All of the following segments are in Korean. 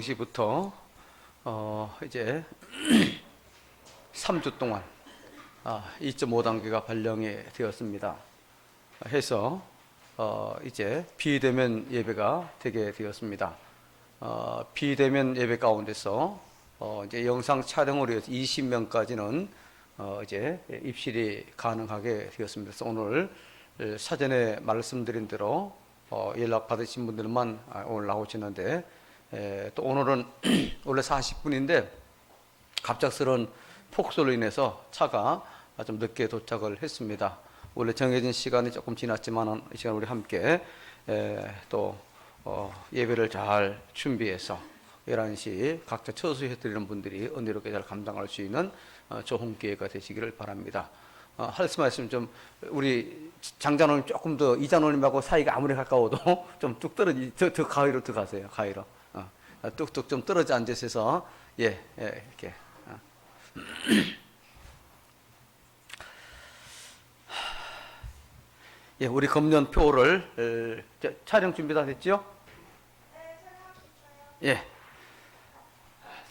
시부터 이제 3주 동안 2.5단계가 발령이 되었습니다. 해서 이제 비대면 예배가 되게 되었습니다. 비대면 예배 가운데서 이제 영상 촬영을 위해서 20명까지는 이제 입실이 가능하게 되었습니다. 그래서 오늘 사전에 말씀드린 대로 연락 받으신 분들만 오늘 나오시는데, 또 오늘은 원래 40분인데 갑작스러운 폭설로 인해서 차가 좀 늦게 도착을 했습니다. 원래 정해진 시간이 조금 지났지만 이 시간 우리 함께 또 예배를 잘 준비해서 11시 각자 처수해 드리는 분들이 은혜롭게 잘 감당할 수 있는 좋은 기회가 되시기를 바랍니다. 할 말씀 좀, 우리 장자노님 조금 더 이장노님하고 사이가 아무리 가까워도 좀 뚝 떨어지, 더 가위로 들어가세요. 가위로. 뚝뚝 좀 떨어져 앉으셔서 이렇게. 우리 검연표를 촬영 준비 다 됐죠?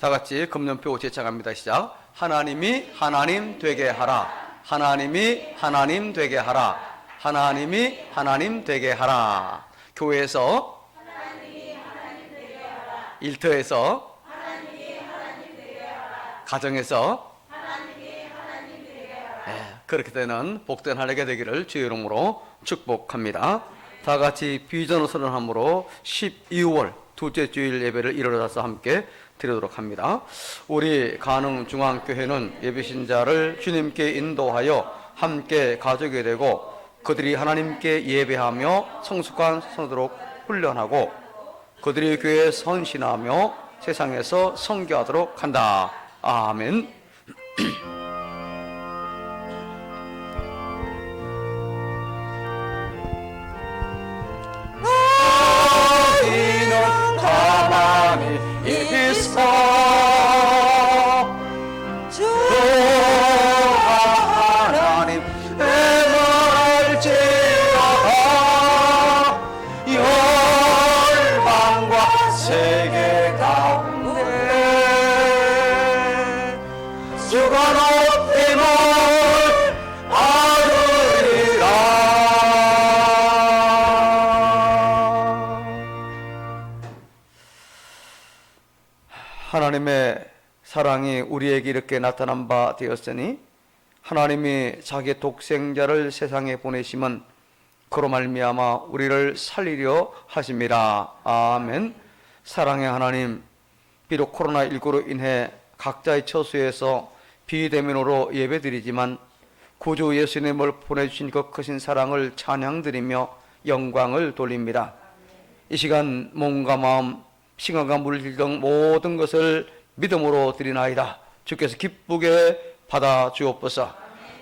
다 같이 검연표 제창합니다. 시작. 하나님이 하나님 되게 하라. 하나님이 하나님 되게 하라. 하나님이 하나님 되게 하라. 교회에서, 일터에서, 가정에서, 그렇게 되는 복된 한 해가 되기를 주의 이름으로 축복합니다. 다 같이 비전을 선언함으로 12월 둘째 주일 예배를 일어나서 함께 드리도록 합니다. 우리 가능중앙교회는 예배신자를 주님께 인도하여 함께 가족이 되고 그들이 하나님께 예배하며 성숙한 성도록 훈련하고 그들이 교회에 헌신하며 세상에서 선교하도록 한다. 아멘. 너희는 가만히 있어 주가 하나님 말할지어다. 열방과 세계 가운데 주가 높임을 아르리라. 하나님의 사랑이 우리에게 이렇게 나타난 바 되었으니 하나님이 자기 독생자를 세상에 보내심은 그로 말미암아 우리를 살리려 하심이라. 아멘. 사랑의 하나님, 비록 코로나19로 인해 각자의 처소에서 비대면으로 예배드리지만 구주 예수님을 보내주신 그 크신 사랑을 찬양드리며 영광을 돌립니다. 이 시간 몸과 마음, 시간과 물질 등 모든 것을 믿음으로 드리나이다. 주께서 기쁘게 받아 주옵소서.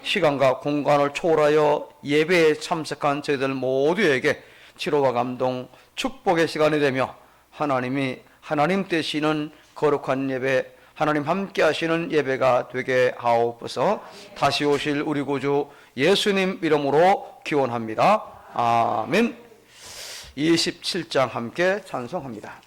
시간과 공간을 초월하여 예배에 참석한 저희들 모두에게 치료와 감동, 축복의 시간이 되며 하나님이 하나님 되시는 거룩한 예배, 하나님 함께 하시는 예배가 되게 하옵소서. 다시 오실 우리 구주 예수님 이름으로 기원합니다. 아멘. 27장 함께 찬송합니다.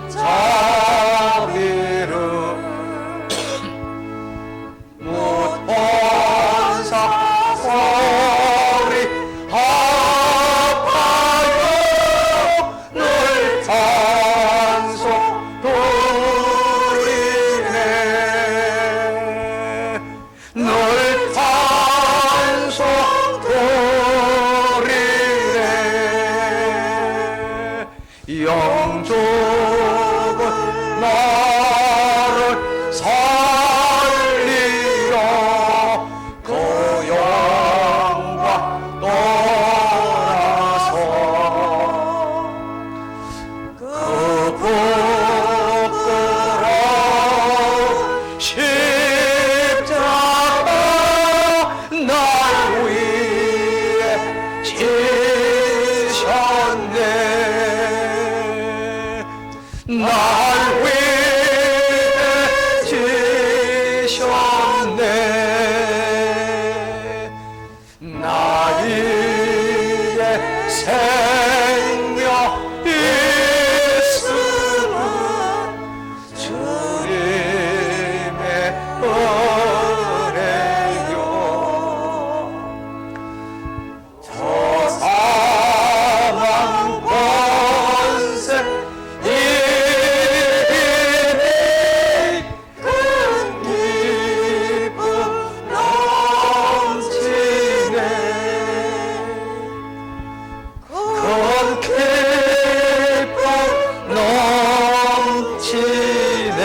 자 영족은 나를 살리려 그 영광 떠나서 그 부끄러운 십자가 날 위해 지셨네. 날 위해 지셨네. 나의 생명 있음은 주님의 은혜요. 저 사망 권세 큰 기쁨 넘치네. 큰 기쁨 넘치네.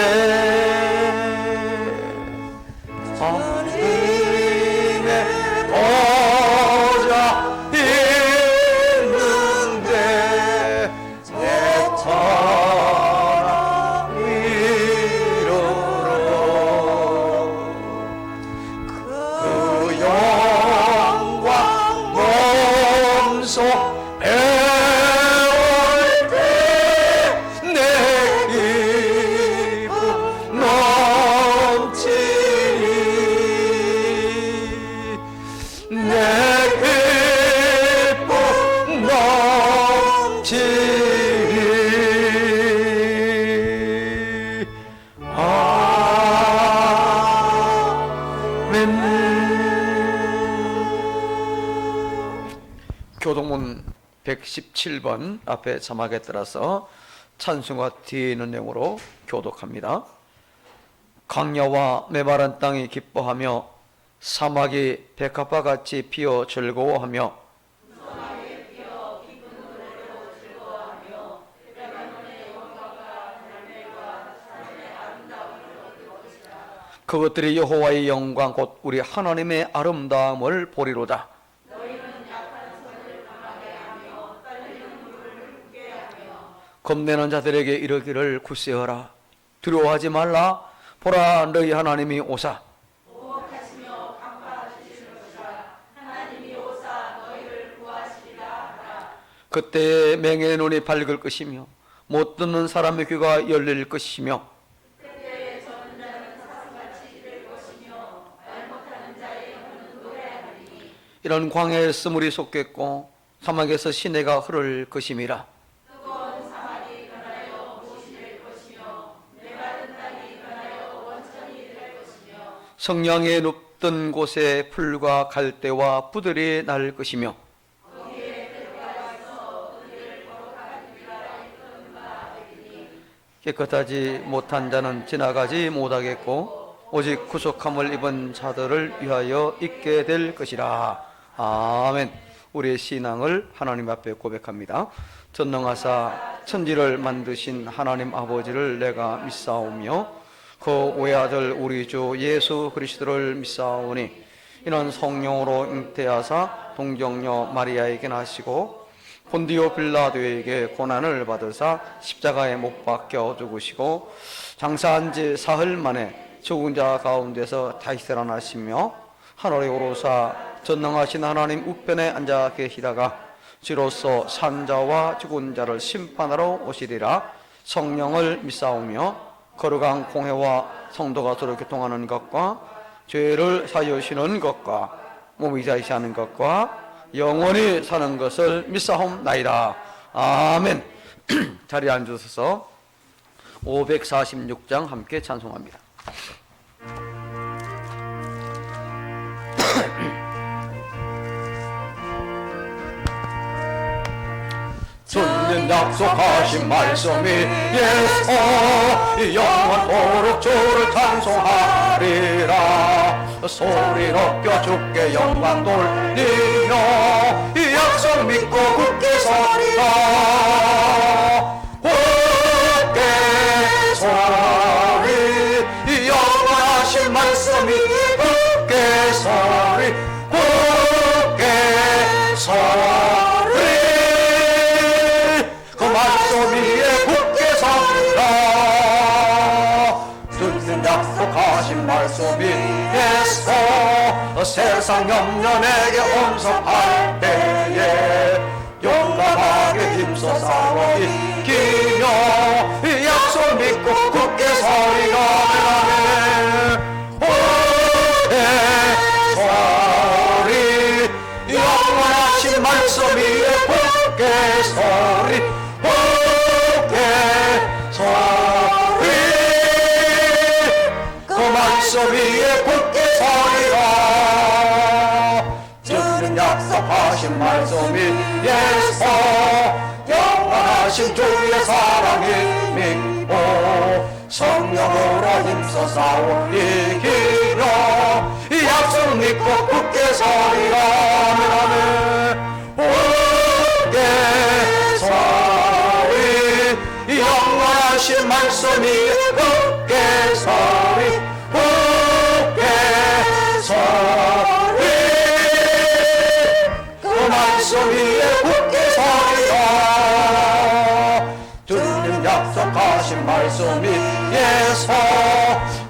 하나님의 보좌 있는데 내 천하 위로로 그 영광 몸소 배울 때 내 기쁨 넘치니. 내 기쁨 넘치니. 아멘. 교동문 117번 앞에 자막에 따라서 찬송가 뒤에 있는 내용으로 교독합니다. 광야와 메마른 땅이 기뻐하며 사막이 백합화 같이 피어 즐거워하며 그것들이 여호와의 영광 곧 우리 하나님의 아름다움을 보리로다. 겁내는 자들에게 이르기를 굳세어라. 두려워하지 말라. 보라, 너희 하나님이 오사. 그때 맹인의 눈이 밝을 것이며 못 듣는 사람의 귀가 열릴 것이며 이런 광야에서 물이 솟겠고 사막에서 시내가 흐를 것임이라. 성령에 눕던 곳에 풀과 갈대와 부들이 날 것이며 깨끗하지 못한 자는 지나가지 못하겠고 오직 구속함을 입은 자들을 위하여 있게 될 것이라. 아멘. 우리의 신앙을 하나님 앞에 고백합니다. 전능하사 천지를 만드신 하나님 아버지를 내가 믿사오며 그 외아들 우리 주 예수 그리스도를 믿사오니 이는 성령으로 잉태하사 동정녀 마리아에게 나시고 본디오 빌라도에게 고난을 받으사 십자가에 못 박혀 죽으시고 장사한 지 사흘 만에 죽은 자 가운데서 다시 살아나시며 하늘에 오르사 전능하신 하나님 우편에 앉아 계시다가 주로서 산자와 죽은 자를 심판하러 오시리라. 성령을 믿사오며 거룩한 공회와 성도가 서로 교통하는 것과 죄를 사유시는 것과 몸이 자시하는 것과 영원히 사는 것을 믿사옵나이다. 아멘. 자리에 앉으셔서 546장 함께 찬송합니다. 주님 약속하신 말씀이 예수 영원토록 주를 찬송하리라. 소리 높여 주께 영광 돌리며 이 약속 믿고 굳게 서리라. 말씀 위에서 세상 염려내게 온섭할 때에 용감하게 힘써 싸워 이기며 약속 믿고 굳게 서리가 서리 영원하신 말씀 위에 굳게 서리 굳게 서리 그 말씀 위에 굳게 서리라 주는 약속하신 말씀 위에서 영원하신 주의 사랑이 믿고 성령으로 힘써 싸워 이기며 이 약속 믿고 굳게 서리라 아멘 굳게 서리 영원하신 말씀이 굳게 서리 굳게 서리 그 말씀 위에 굳게 서리라 주님 약속하신 말씀 위에서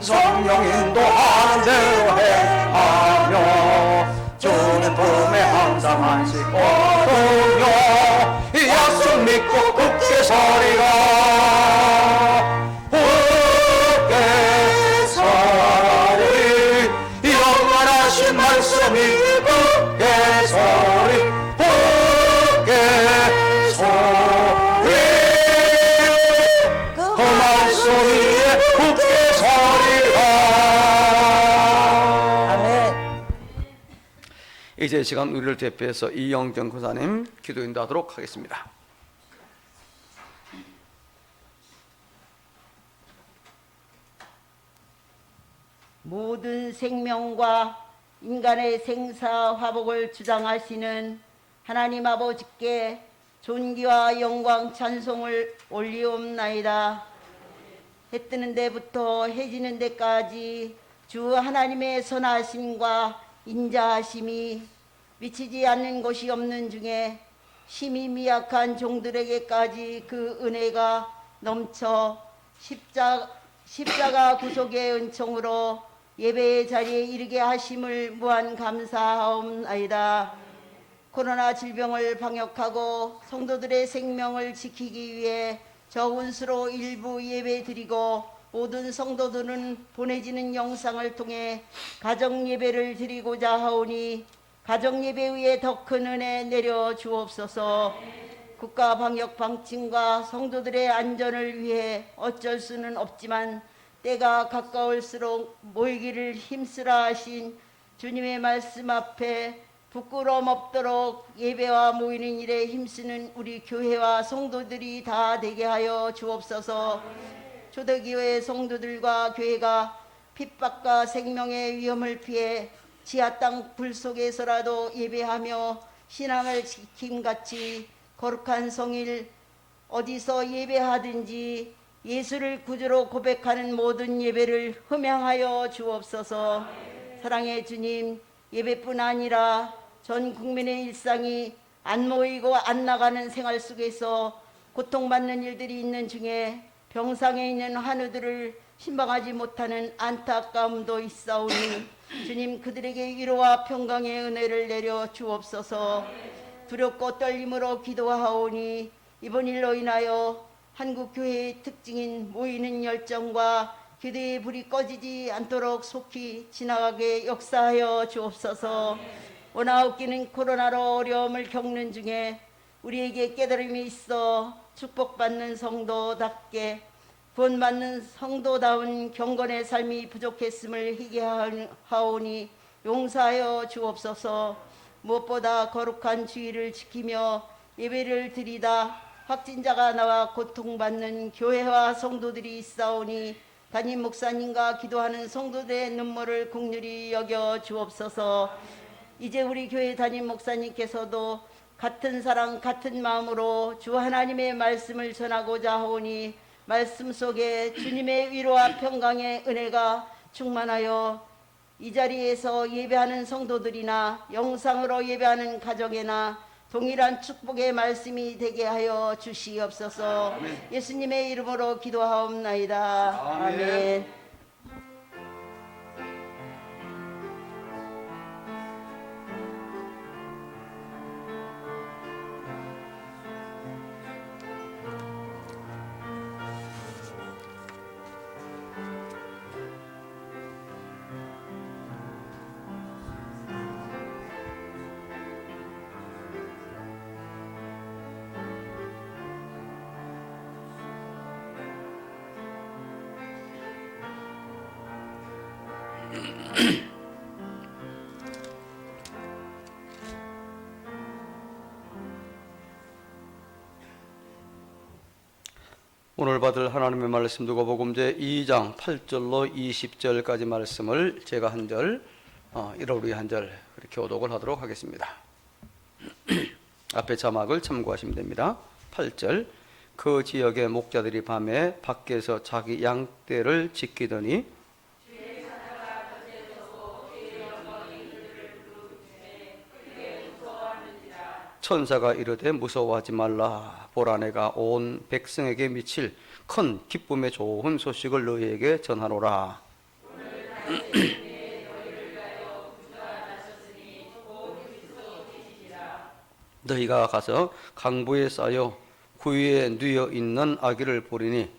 성령 인도하는 대로 행하며 주님 품에 항상 안식고 동요 이 약속 믿고 굳게 서리라 굳게 서리 영원하신 말씀이 굳게 서리 굳게 서리 그 말씀 위에 굳게 서리라 아멘. 이제 시간 우리를 대표해서 이영정 권사님 기도 인도하도록 하겠습니다. 모든 생명과 인간의 생사 화복을 주장하시는 하나님 아버지께 존귀와 영광 찬송을 올리옵나이다. 해 뜨는 데부터 해 지는 데까지 주 하나님의 선하심과 인자하심이 미치지 않는 곳이 없는 중에 심히 미약한 종들에게까지 그 은혜가 넘쳐 십자가 구속의 은총으로 예배의 자리에 이르게 하심을 무한 감사하옵나이다. 코로나 질병을 방역하고 성도들의 생명을 지키기 위해 저운수로 일부 예배 드리고 모든 성도들은 보내지는 영상을 통해 가정 예배를 드리고자 하오니 가정 예배 위에 더 큰 은혜 내려 주옵소서. 국가 방역 방침과 성도들의 안전을 위해 어쩔 수는 없지만 때가 가까울수록 모이기를 힘쓰라 하신 주님의 말씀 앞에 부끄러움 없도록 예배와 모이는 일에 힘쓰는 우리 교회와 성도들이 다 되게 하여 주옵소서. 초대교회 성도들과 교회가 핍박과 생명의 위험을 피해 지하 땅 불 속에서라도 예배하며 신앙을 지킴같이 거룩한 성일 어디서 예배하든지 예수를 구주로 고백하는 모든 예배를 흠양하여 주옵소서. 사랑의 주님, 예배뿐 아니라 전 국민의 일상이 안 모이고 안 나가는 생활 속에서 고통받는 일들이 있는 중에 병상에 있는 환우들을 신방하지 못하는 안타까움도 있사오니 주님 그들에게 위로와 평강의 은혜를 내려 주옵소서. 두렵고 떨림으로 기도하오니 이번 일로 인하여 한국교회의 특징인 모이는 열정과 기도의 불이 꺼지지 않도록 속히 지나가게 역사하여 주옵소서. 원하옵기는 코로나로 어려움을 겪는 중에 우리에게 깨달음이 있어 축복받는 성도답게 구원받는 성도다운 경건의 삶이 부족했음을 희귀하오니 용서하여 주옵소서. 무엇보다 거룩한 주의를 지키며 예배를 드리다 확진자가 나와 고통받는 교회와 성도들이 있사오니 담임 목사님과 기도하는 성도들의 눈물을 긍휼히 여겨 주옵소서. 이제 우리 교회 담임 목사님께서도 같은 사랑 같은 마음으로 주 하나님의 말씀을 전하고자 하오니 말씀 속에 주님의 위로와 평강의 은혜가 충만하여 이 자리에서 예배하는 성도들이나 영상으로 예배하는 가정에나 동일한 축복의 말씀이 되게 하여 주시옵소서. 아멘. 예수님의 이름으로 기도하옵나이다. 아멘. 아멘. 오늘 받을 하나님의 말씀 누가복음 제 2장 8절로 20절까지 말씀을 제가 한 절, 이러리 한 절 그렇게 교독을 하도록 하겠습니다. 앞에 자막을 참고하시면 됩니다. 8절, 그 지역의 목자들이 밤에 밖에서 자기 양떼를 지키더니 천사가 이르되 무서워하지 말라. 보라, 내가 온 백성에게 미칠 큰 기쁨의 좋은 소식을 너희에게 전하노라. 너희가 가서 강보에 쌓여 구유에 누여 있는 아기를 보리니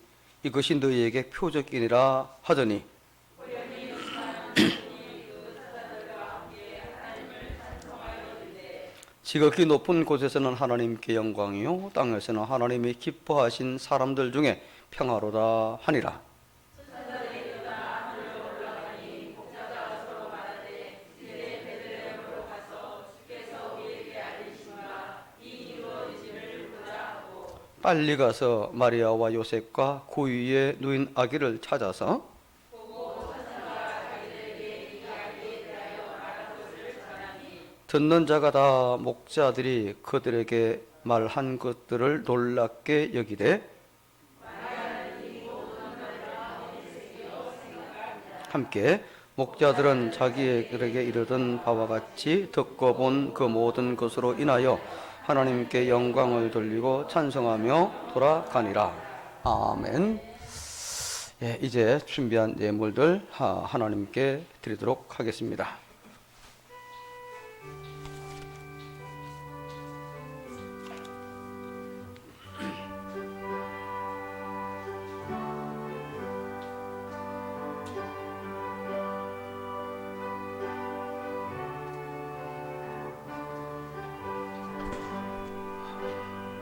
이것이 너희에게 표적이니라 하더니 지극히 높은 곳에서는 하나님께 영광이요 땅에서는 하나님이 기뻐하신 사람들 중에 평화로다 하니라. 빨리 가서 마리아와 요셉과 구유에 누인 아기를 찾아서 듣는 자가 다 목자들이 그들에게 말한 것들을 놀랍게 여기되 함께 목자들은 자기에게 이르던 바와 같이 듣고 본 그 모든 것으로 인하여 하나님께 영광을 돌리고 찬송하며 돌아가니라. 아멘. 예, 이제 준비한 예물들 하나님께 드리도록 하겠습니다.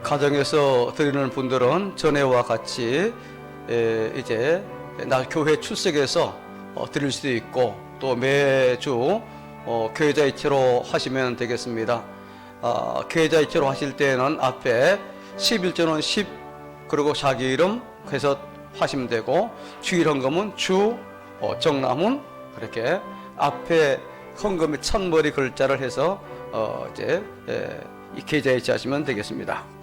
가정에서 드리는 분들은 전에와 같이 이제 날 교회 출석해서 드릴 수도 있고 또 매주 계좌이체로 하시면 되겠습니다. 계좌이체로 하실 때는 앞에 11조는 10 그리고 자기 이름 해서 하시면 되고 주일 헌금은 주 정남은 그렇게 앞에 헌금의 첫머리 글자를 해서 이제 이 계좌이체 하시면 되겠습니다.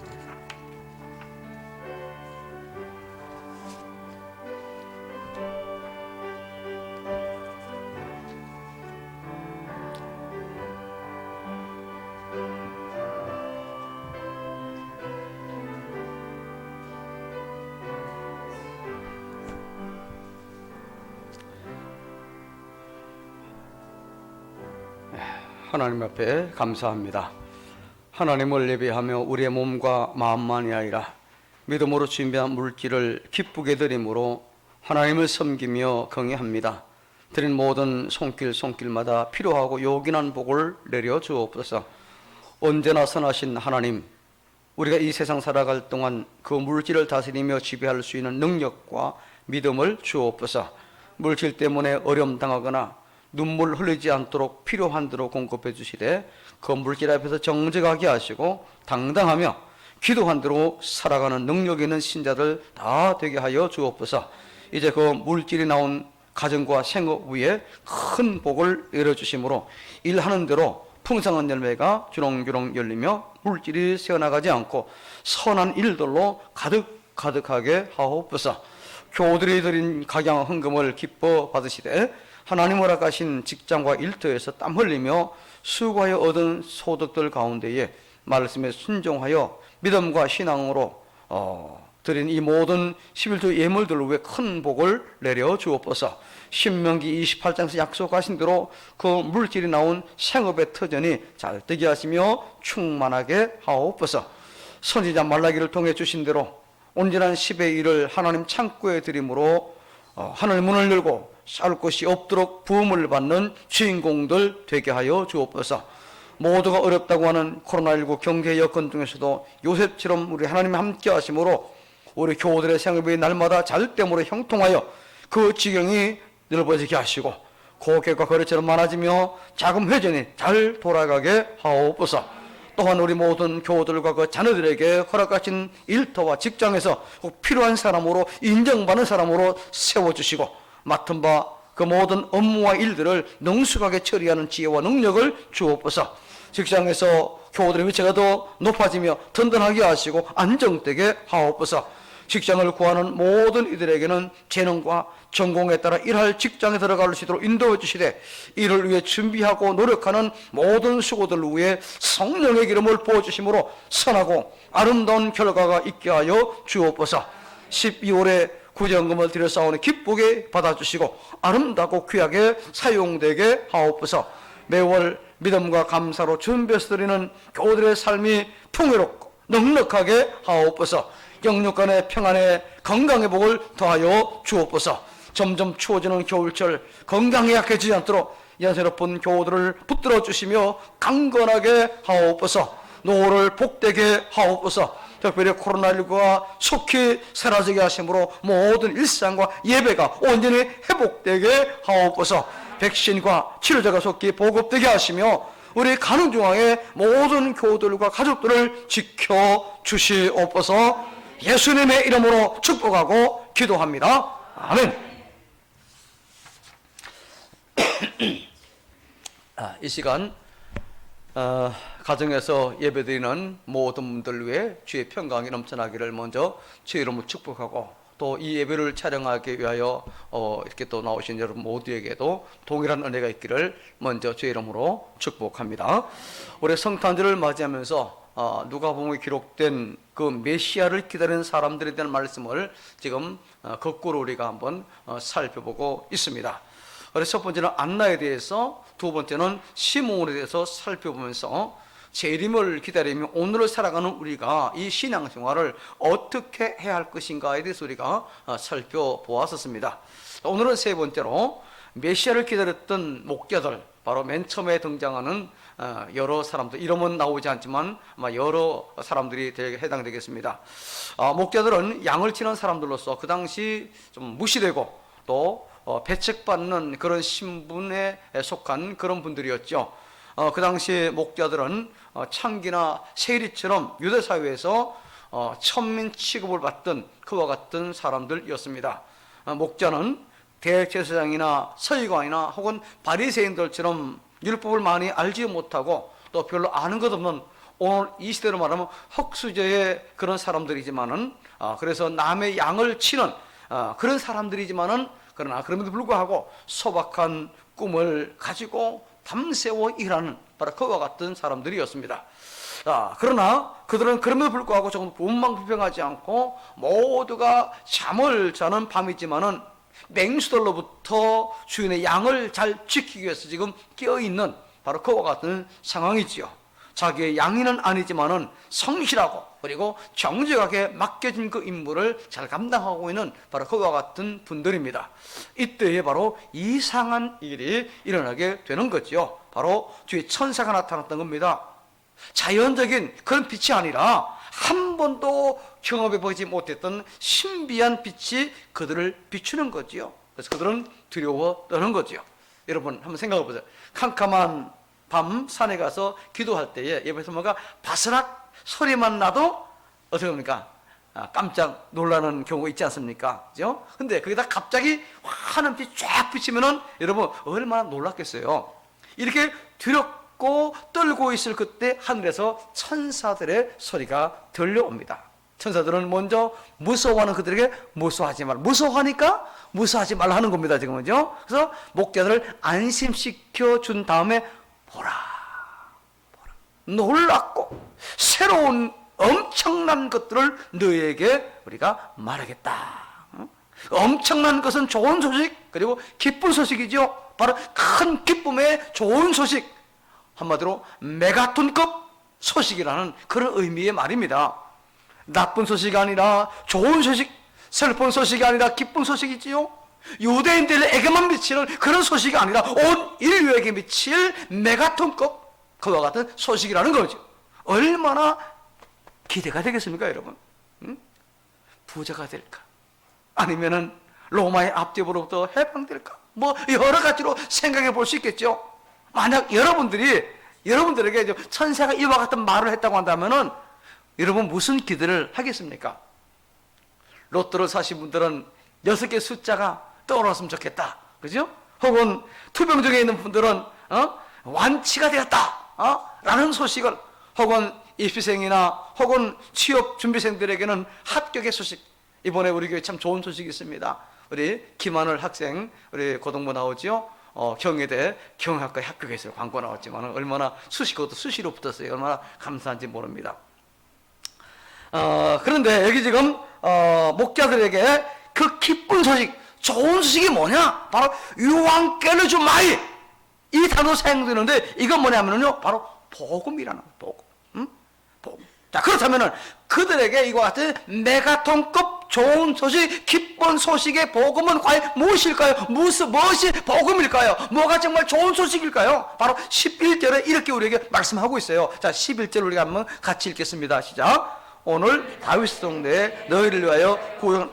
하나님 앞에 감사합니다. 하나님을 예배하며 우리의 몸과 마음만이 아니라 믿음으로 준비한 물질을 기쁘게 드림으로 하나님을 섬기며 경외합니다. 드린 모든 손길마다 필요하고 요긴한 복을 내려 주옵소서. 언제나 선하신 하나님, 우리가 이 세상 살아갈 동안 그 물질을 다스리며 지배할 수 있는 능력과 믿음을 주옵소서. 물질 때문에 어려움 당하거나 눈물 흘리지 않도록 필요한 대로 공급해 주시되 그 물질 앞에서 정직하게 하시고 당당하며 기도한 대로 살아가는 능력 있는 신자들 다 되게 하여 주옵소서. 이제 그 물질이 나온 가정과 생업 위에 큰 복을 내려주심으로 일하는 대로 풍성한 열매가 주렁주렁 열리며 물질이 새어나가지 않고 선한 일들로 가득하게 하옵소서. 교우들이 드린 각양 헌금을 기뻐 받으시되 하나님 허락하신 직장과 일터에서 땀 흘리며 수고하여 얻은 소득들 가운데에 말씀에 순종하여 믿음과 신앙으로 드린 이 모든 11조 예물들 위에 큰 복을 내려 주옵소서. 신명기 28장에서 약속하신 대로 그 물질이 나온 생업의 터전이 잘 되게 하시며 충만하게 하옵소서. 선지자 말라기를 통해 주신 대로 온전한 10의 1을 하나님 창고에 드림으로 하늘 문을 열고 쌀 곳이 없도록 부음을 받는 주인공들 되게 하여 주옵소서. 모두가 어렵다고 하는 코로나19 경제 여건 중에서도 요셉처럼 우리 하나님이 함께 하심으로 우리 교우들의 생업이 날마다 자주됨으로 형통하여 그 지경이 넓어지게 하시고 고객과 거래처는 많아지며 자금 회전이 잘 돌아가게 하옵소서. 또한 우리 모든 교우들과 그 자녀들에게 허락하신 일터와 직장에서 꼭 필요한 사람으로 인정받는 사람으로 세워주시고 맡은 바 그 모든 업무와 일들을 능숙하게 처리하는 지혜와 능력을 주옵소서. 직장에서 교우들의 위치가 더 높아지며 든든하게 하시고 안정되게 하옵소서. 직장을 구하는 모든 이들에게는 재능과 전공에 따라 일할 직장에 들어갈 수 있도록 인도해 주시되, 이를 위해 준비하고 노력하는 모든 수고들을 위해 성령의 기름을 부어주심으로 선하고 아름다운 결과가 있게 하여 주옵소서. 12월에 구제연금을 드려싸우니 기쁘게 받아주시고 아름답고 귀하게 사용되게 하옵소서. 매월 믿음과 감사로 준비해서 드리는 교우들의 삶이 풍요롭고 넉넉하게 하옵소서. 영육간의 평안에 건강의 복을 더하여 주옵소서. 점점 추워지는 겨울철 건강에 약해지지 않도록 연세 높은 교우들을 붙들어 주시며 강건하게 하옵소서. 노후를 복되게 하옵소서. 특별히 코로나19가 속히 사라지게 하심으로 모든 일상과 예배가 온전히 회복되게 하옵소서. 백신과 치료제가 속히 보급되게 하시며 우리 가능중앙의 모든 교우들과 가족들을 지켜주시옵소서. 예수님의 이름으로 축복하고 기도합니다. 아멘. 이 시간 가정에서 예배드리는 모든 분들 위해 주의 평강이 넘쳐나기를 먼저 주의 이름으로 축복하고, 또 이 예배를 촬영하기 위하여 이렇게 또 나오신 여러분 모두에게도 동일한 은혜가 있기를 먼저 주의 이름으로 축복합니다. 올해 성탄절을 맞이하면서 누가복음에 기록된 그 메시아를 기다리는 사람들에 대한 말씀을 지금 거꾸로 우리가 한번 살펴보고 있습니다. 첫 번째는 안나에 대해서, 두 번째는 시므온에 대해서 살펴보면서 재림을 기다리며 오늘을 살아가는 우리가 이 신앙생활을 어떻게 해야 할 것인가에 대해서 우리가 살펴보았었습니다. 오늘은 세 번째로 메시아를 기다렸던 목자들, 바로 맨 처음에 등장하는 여러 사람들, 이름은 나오지 않지만 아마 여러 사람들이 해당되겠습니다. 목자들은 양을 치는 사람들로서 그 당시 좀 무시되고 또 배척받는 그런 신분에 속한 그런 분들이었죠. 그 당시 목자들은 창기나 세리처럼 유대 사회에서 천민 취급을 받던 그와 같은 사람들이었습니다. 목자는 대제사장이나 서기관이나 혹은 바리새인들처럼 율법을 많이 알지 못하고 또 별로 아는 것 없는, 오늘 이 시대로 말하면 흙수저의 그런 사람들이지만은 그래서 남의 양을 치는 그런 사람들이지만은, 그러나 그럼에도 불구하고 소박한 꿈을 가지고 밤새워 일하는 바로 그와 같은 사람들이었습니다. 그러나 그들은 그럼에도 불구하고 조금 원망불평하지 않고 모두가 잠을 자는 밤이지만은 맹수들로부터 주인의 양을 잘 지키기 위해서 지금 깨어있는 바로 그와 같은 상황이지요. 자기의 양이는 아니지만은 성실하고 그리고 정직하게 맡겨진 그 임무를 잘 감당하고 있는 바로 그와 같은 분들입니다. 이때에 바로 이상한 일이 일어나게 되는 거죠. 바로 주의 천사가 나타났던 겁니다. 자연적인 그런 빛이 아니라 한 번도 경험해 보지 못했던 신비한 빛이 그들을 비추는 거지요. 그래서 그들은 두려워 떠는 거지요. 여러분 한번 생각해 보세요. 캄캄한 밤 산에 가서 기도할 때에 예배에서 뭔가 바스락 소리만 나도 어떻게 합니까? 깜짝 놀라는 경우가 있지 않습니까? 그죠? 근데 거기다 갑자기 환한 빛 쫙 비치면은 여러분 얼마나 놀랐겠어요. 이렇게 두렵고 떨고 있을 그때 하늘에서 천사들의 소리가 들려옵니다. 천사들은 먼저 무서워하는 그들에게 무서워하지 말라. 무서워하니까 무서워하지 말라 하는 겁니다, 지금은요. 그래서 목자들을 안심시켜 준 다음에 보라. 놀랍고 새로운 엄청난 것들을 너희에게 우리가 말하겠다. 엄청난 것은 좋은 소식, 그리고 기쁜 소식이죠. 바로 큰 기쁨의 좋은 소식, 한마디로 메가톤급 소식이라는 그런 의미의 말입니다. 나쁜 소식이 아니라 좋은 소식, 슬픈 소식이 아니라 기쁜 소식이지요. 유대인들에게만 미치는 그런 소식이 아니라 온 인류에게 미칠 메가톤급 그와 같은 소식이라는 거죠. 얼마나 기대가 되겠습니까, 여러분? 부자가 될까? 아니면은 로마의 압제로부터 해방될까? 뭐 여러 가지로 생각해 볼 수 있겠죠. 만약 여러분들에게 천사가 이와 같은 말을 했다고 한다면은 여러분 무슨 기대를 하겠습니까? 로또를 사신 분들은 6개 숫자가 떠올랐으면 좋겠다, 그죠? 혹은 투병중에 있는 분들은 완치가 되었다 라는 소식을, 혹은 입시생이나 혹은 취업 준비생들에게는 합격의 소식. 이번에 우리 교회 참 좋은 소식이 있습니다. 우리 김하늘 학생, 우리 고등부 나오지요. 경희대 경영학과에 합격했어요. 광고 나왔지만 얼마나 수시로 붙었어요. 얼마나 감사한지 모릅니다. 그런데 여기 지금 목자들에게 그 기쁜 소식, 좋은 소식이 뭐냐? 바로 유황께를 주마이, 이 단어 사용되는데 이건 뭐냐면요, 바로 복음이라는 복음. 복음. 자, 그렇다면은 그들에게 이와 같은 메가톤급 좋은 소식, 기쁜 소식의 복음은 과연 무엇일까요? 무엇이 복음일까요? 뭐가 정말 좋은 소식일까요? 바로 11절에 이렇게 우리에게 말씀하고 있어요. 자, 11절 우리가 한번 같이 읽겠습니다. 시작. 오늘 다윗 동네에 너희를 위하여 구원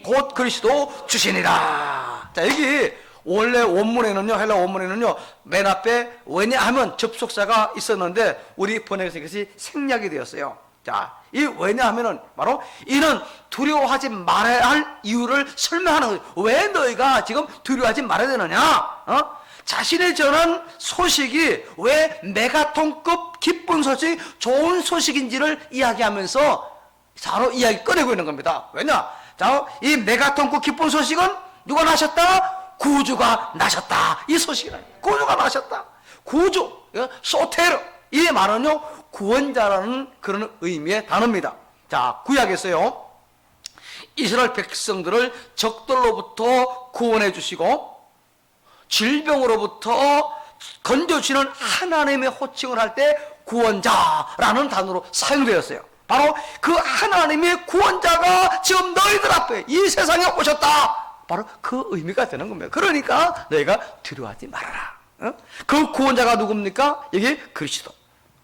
곧 그리스도 주시니라. 자, 여기 원래 원문에는요, 헬라 원문에는요, 맨 앞에 왜냐하면 접속사가 있었는데 우리 번역에서 이것이 생략이 되었어요. 자, 이 왜냐하면은 바로 이는 두려워하지 말아야 할 이유를 설명하는 거예요. 왜 너희가 지금 두려워하지 말아야 되느냐? 자신의 전한 소식이 왜 메가톤급 기쁜 소식, 좋은 소식인지를 이야기하면서 바로 이야기 꺼내고 있는 겁니다. 왜냐? 자, 이 메가톤급 기쁜 소식은 누가 나셨다? 구주가 나셨다. 이 소식이라. 구주가 나셨다. 구주, 소테르. 이 말은요, 구원자라는 그런 의미의 단어입니다. 자, 구약에서요, 이스라엘 백성들을 적들로부터 구원해 주시고 질병으로부터 건져주시는 하나님의 호칭을 할 때 구원자라는 단어로 사용되었어요. 바로 그 하나님의 구원자가 지금 너희들 앞에 이 세상에 오셨다. 바로 그 의미가 되는 겁니다. 그러니까 너희가 두려워하지 말아라. 그 구원자가 누굽니까? 여기 그리스도.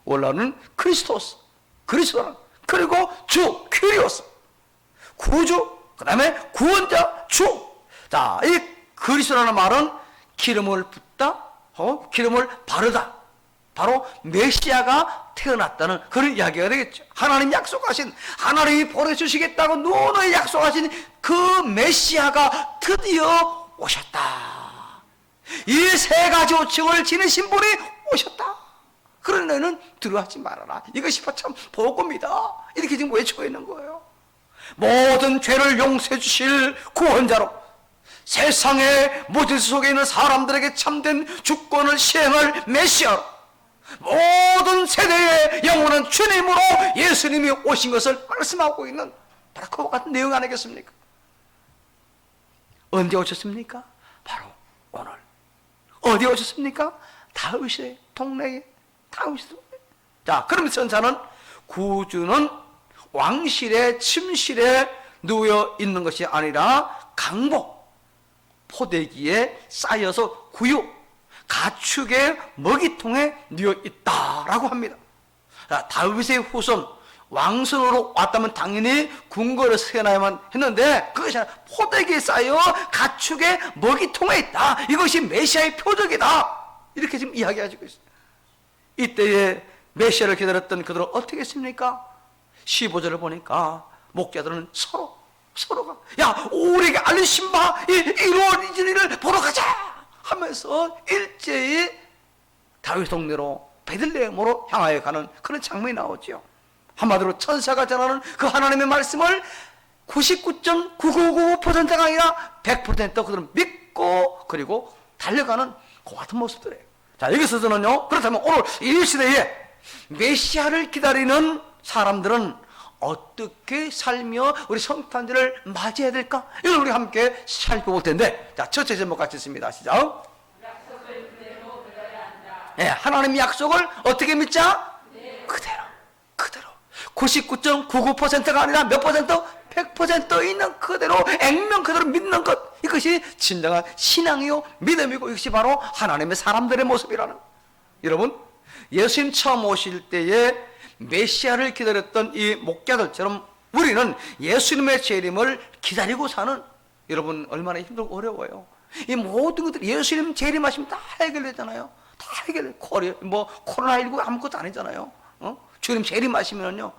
원래는 크리스토스, 그리스도는, 그리고 주, 퀴리오스, 구주, 그 다음에 구원자, 주. 자, 이 그리스도라는 말은 기름을 붓다, 기름을 바르다. 바로 메시아가 태어났다는 그런 이야기가 되겠죠. 하나님 약속하신, 하나님이 보내주시겠다고 누누이 약속하신 그 메시아가 드디어 오셨다. 이 세 가지 호칭을 지니신 분이 오셨다. 그런 너희는 두려워하지 말아라. 이것이 참 복음이다. 이렇게 지금 외치고 있는 거예요. 모든 죄를 용서해 주실 구원자로 세상의 무질 속에 있는 사람들에게 참된 주권을 시행할 메시아로 모든 세대의 영원한 주님으로 예수님이 오신 것을 말씀하고 있는 바로 그와 같은 내용 아니겠습니까? 언제 오셨습니까? 바로 오늘. 어디 오셨습니까? 다윗의 동네에. 다윗의 동네. 자, 그러면 천사는 구주는 왕실의 침실에 누워 있는 것이 아니라 강복, 포대기에 쌓여서 구유, 가축의 먹이통에 누워 있다라고 합니다. 자, 다윗의 후손, 왕손으로 왔다면 당연히 궁궐에 세워놔야만 했는데 그것이 아니라 포대기에 쌓여 가축의 먹이통에 있다. 이것이 메시아의 표적이다. 이렇게 지금 이야기하고 있어요. 이때에 메시아를 기다렸던 그들은 어떻게 했습니까? 15절을 보니까 목자들은 서로가 야, 우리에게 알리신 바 이루어진 일을 보러 가자 하면서 일제히 다윗 동네로 베들레헴으로 향하여 가는 그런 장면이 나오죠. 한마디로 천사가 전하는 그 하나님의 말씀을 99.9999%가 아니라 100% 그들은 믿고 그리고 달려가는 그 같은 모습들이에요. 자, 여기서는요, 그렇다면 오늘 이 시대에 메시아를 기다리는 사람들은 어떻게 살며 우리 성탄절을 맞이해야 될까? 이걸 우리 함께 살펴볼 텐데, 자, 첫째 제목 같이 있습니다. 시작. 네, 하나님의 약속을 어떻게 믿자? 그대로. 99.99%가 아니라 몇 퍼센트? 100% 있는 그대로, 액면 그대로 믿는 것. 이것이 진정한 신앙이요, 믿음이고, 이것이 바로 하나님의 사람들의 모습이라는. 여러분, 예수님 처음 오실 때에 메시아를 기다렸던 이 목자들처럼 우리는 예수님의 재림을 기다리고 사는, 여러분 얼마나 힘들고 어려워요. 이 모든 것들 예수님 재림하시면 다 해결되잖아요. 다 해결돼. 코로나19 아무것도 아니잖아요. 주님 재림하시면요,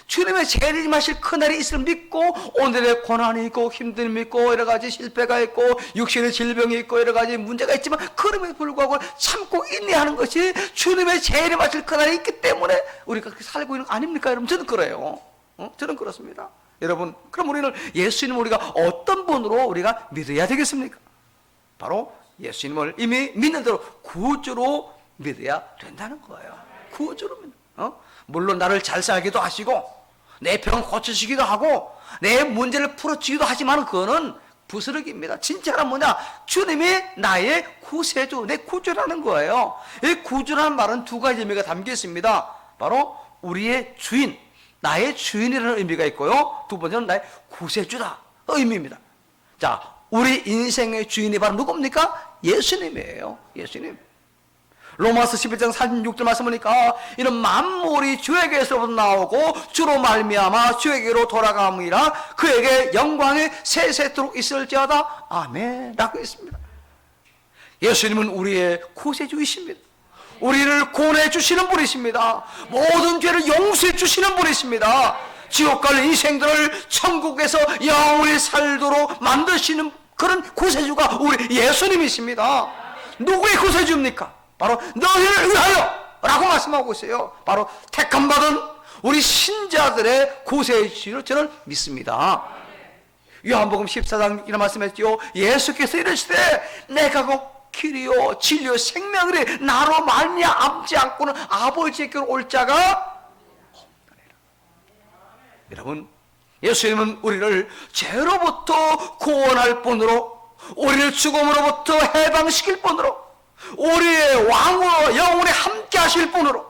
주님의 재림하실 그날이 있을 믿고, 오늘의 고난이 있고 힘듦이 있고 여러 가지 실패가 있고 육신의 질병이 있고 여러 가지 문제가 있지만 그럼에도 불구하고 참고 인내하는 것이 주님의 재림하실 그날이 있기 때문에 우리가 그렇게 살고 있는 거 아닙니까? 여러분, 저는 그래요. 저는 그렇습니다. 여러분, 그럼 우리는 예수님을 우리가 어떤 분으로 우리가 믿어야 되겠습니까? 바로 예수님을 이미 믿는 대로 구주로 믿어야 된다는 거예요. 구주로 믿는. 물론 나를 잘 살기도 하시고 내 병 고치시기도 하고 내 문제를 풀어주기도 하지만 그거는 부스러기입니다. 진짜는 뭐냐? 주님이 나의 구세주, 내 구주라는 거예요. 이 구주라는 말은 두 가지 의미가 담겨 있습니다. 바로 우리의 주인, 나의 주인이라는 의미가 있고요, 두 번째는 나의 구세주다 의미입니다. 자, 우리 인생의 주인이 바로 누굽니까? 예수님이에요. 예수님. 로마서 11장 36절 말씀 보니까 이는 만물이 주에게서부터 나오고 주로 말미암아 주에게로 돌아감이라 그에게 영광이 세세토록 있을지어다. 아멘 라고 있습니다. 예수님은 우리의 구세주이십니다. 우리를 구원해 주시는 분이십니다. 모든 죄를 용서해 주시는 분이십니다. 지옥 갈 인생들을 천국에서 영원히 살도록 만드시는 그런 구세주가 우리 예수님이십니다. 누구의 구세주입니까? 바로 너희를 위하여 라고 말씀하고 있어요. 바로 택함받은 우리 신자들의 구세주를 저는 믿습니다. 요한복음 14장 이런 말씀했죠. 예수께서 이르시되 내가 곧 길이요 진리요 생명이래 나로 말미암지 않고는 아버지께로 올 자가 없느니라. 여러분, 예수님은 우리를 죄로부터 구원할 분으로, 우리를 죽음으로부터 해방시킬 분으로, 우리의 왕으로 영원히 함께 하실 분으로,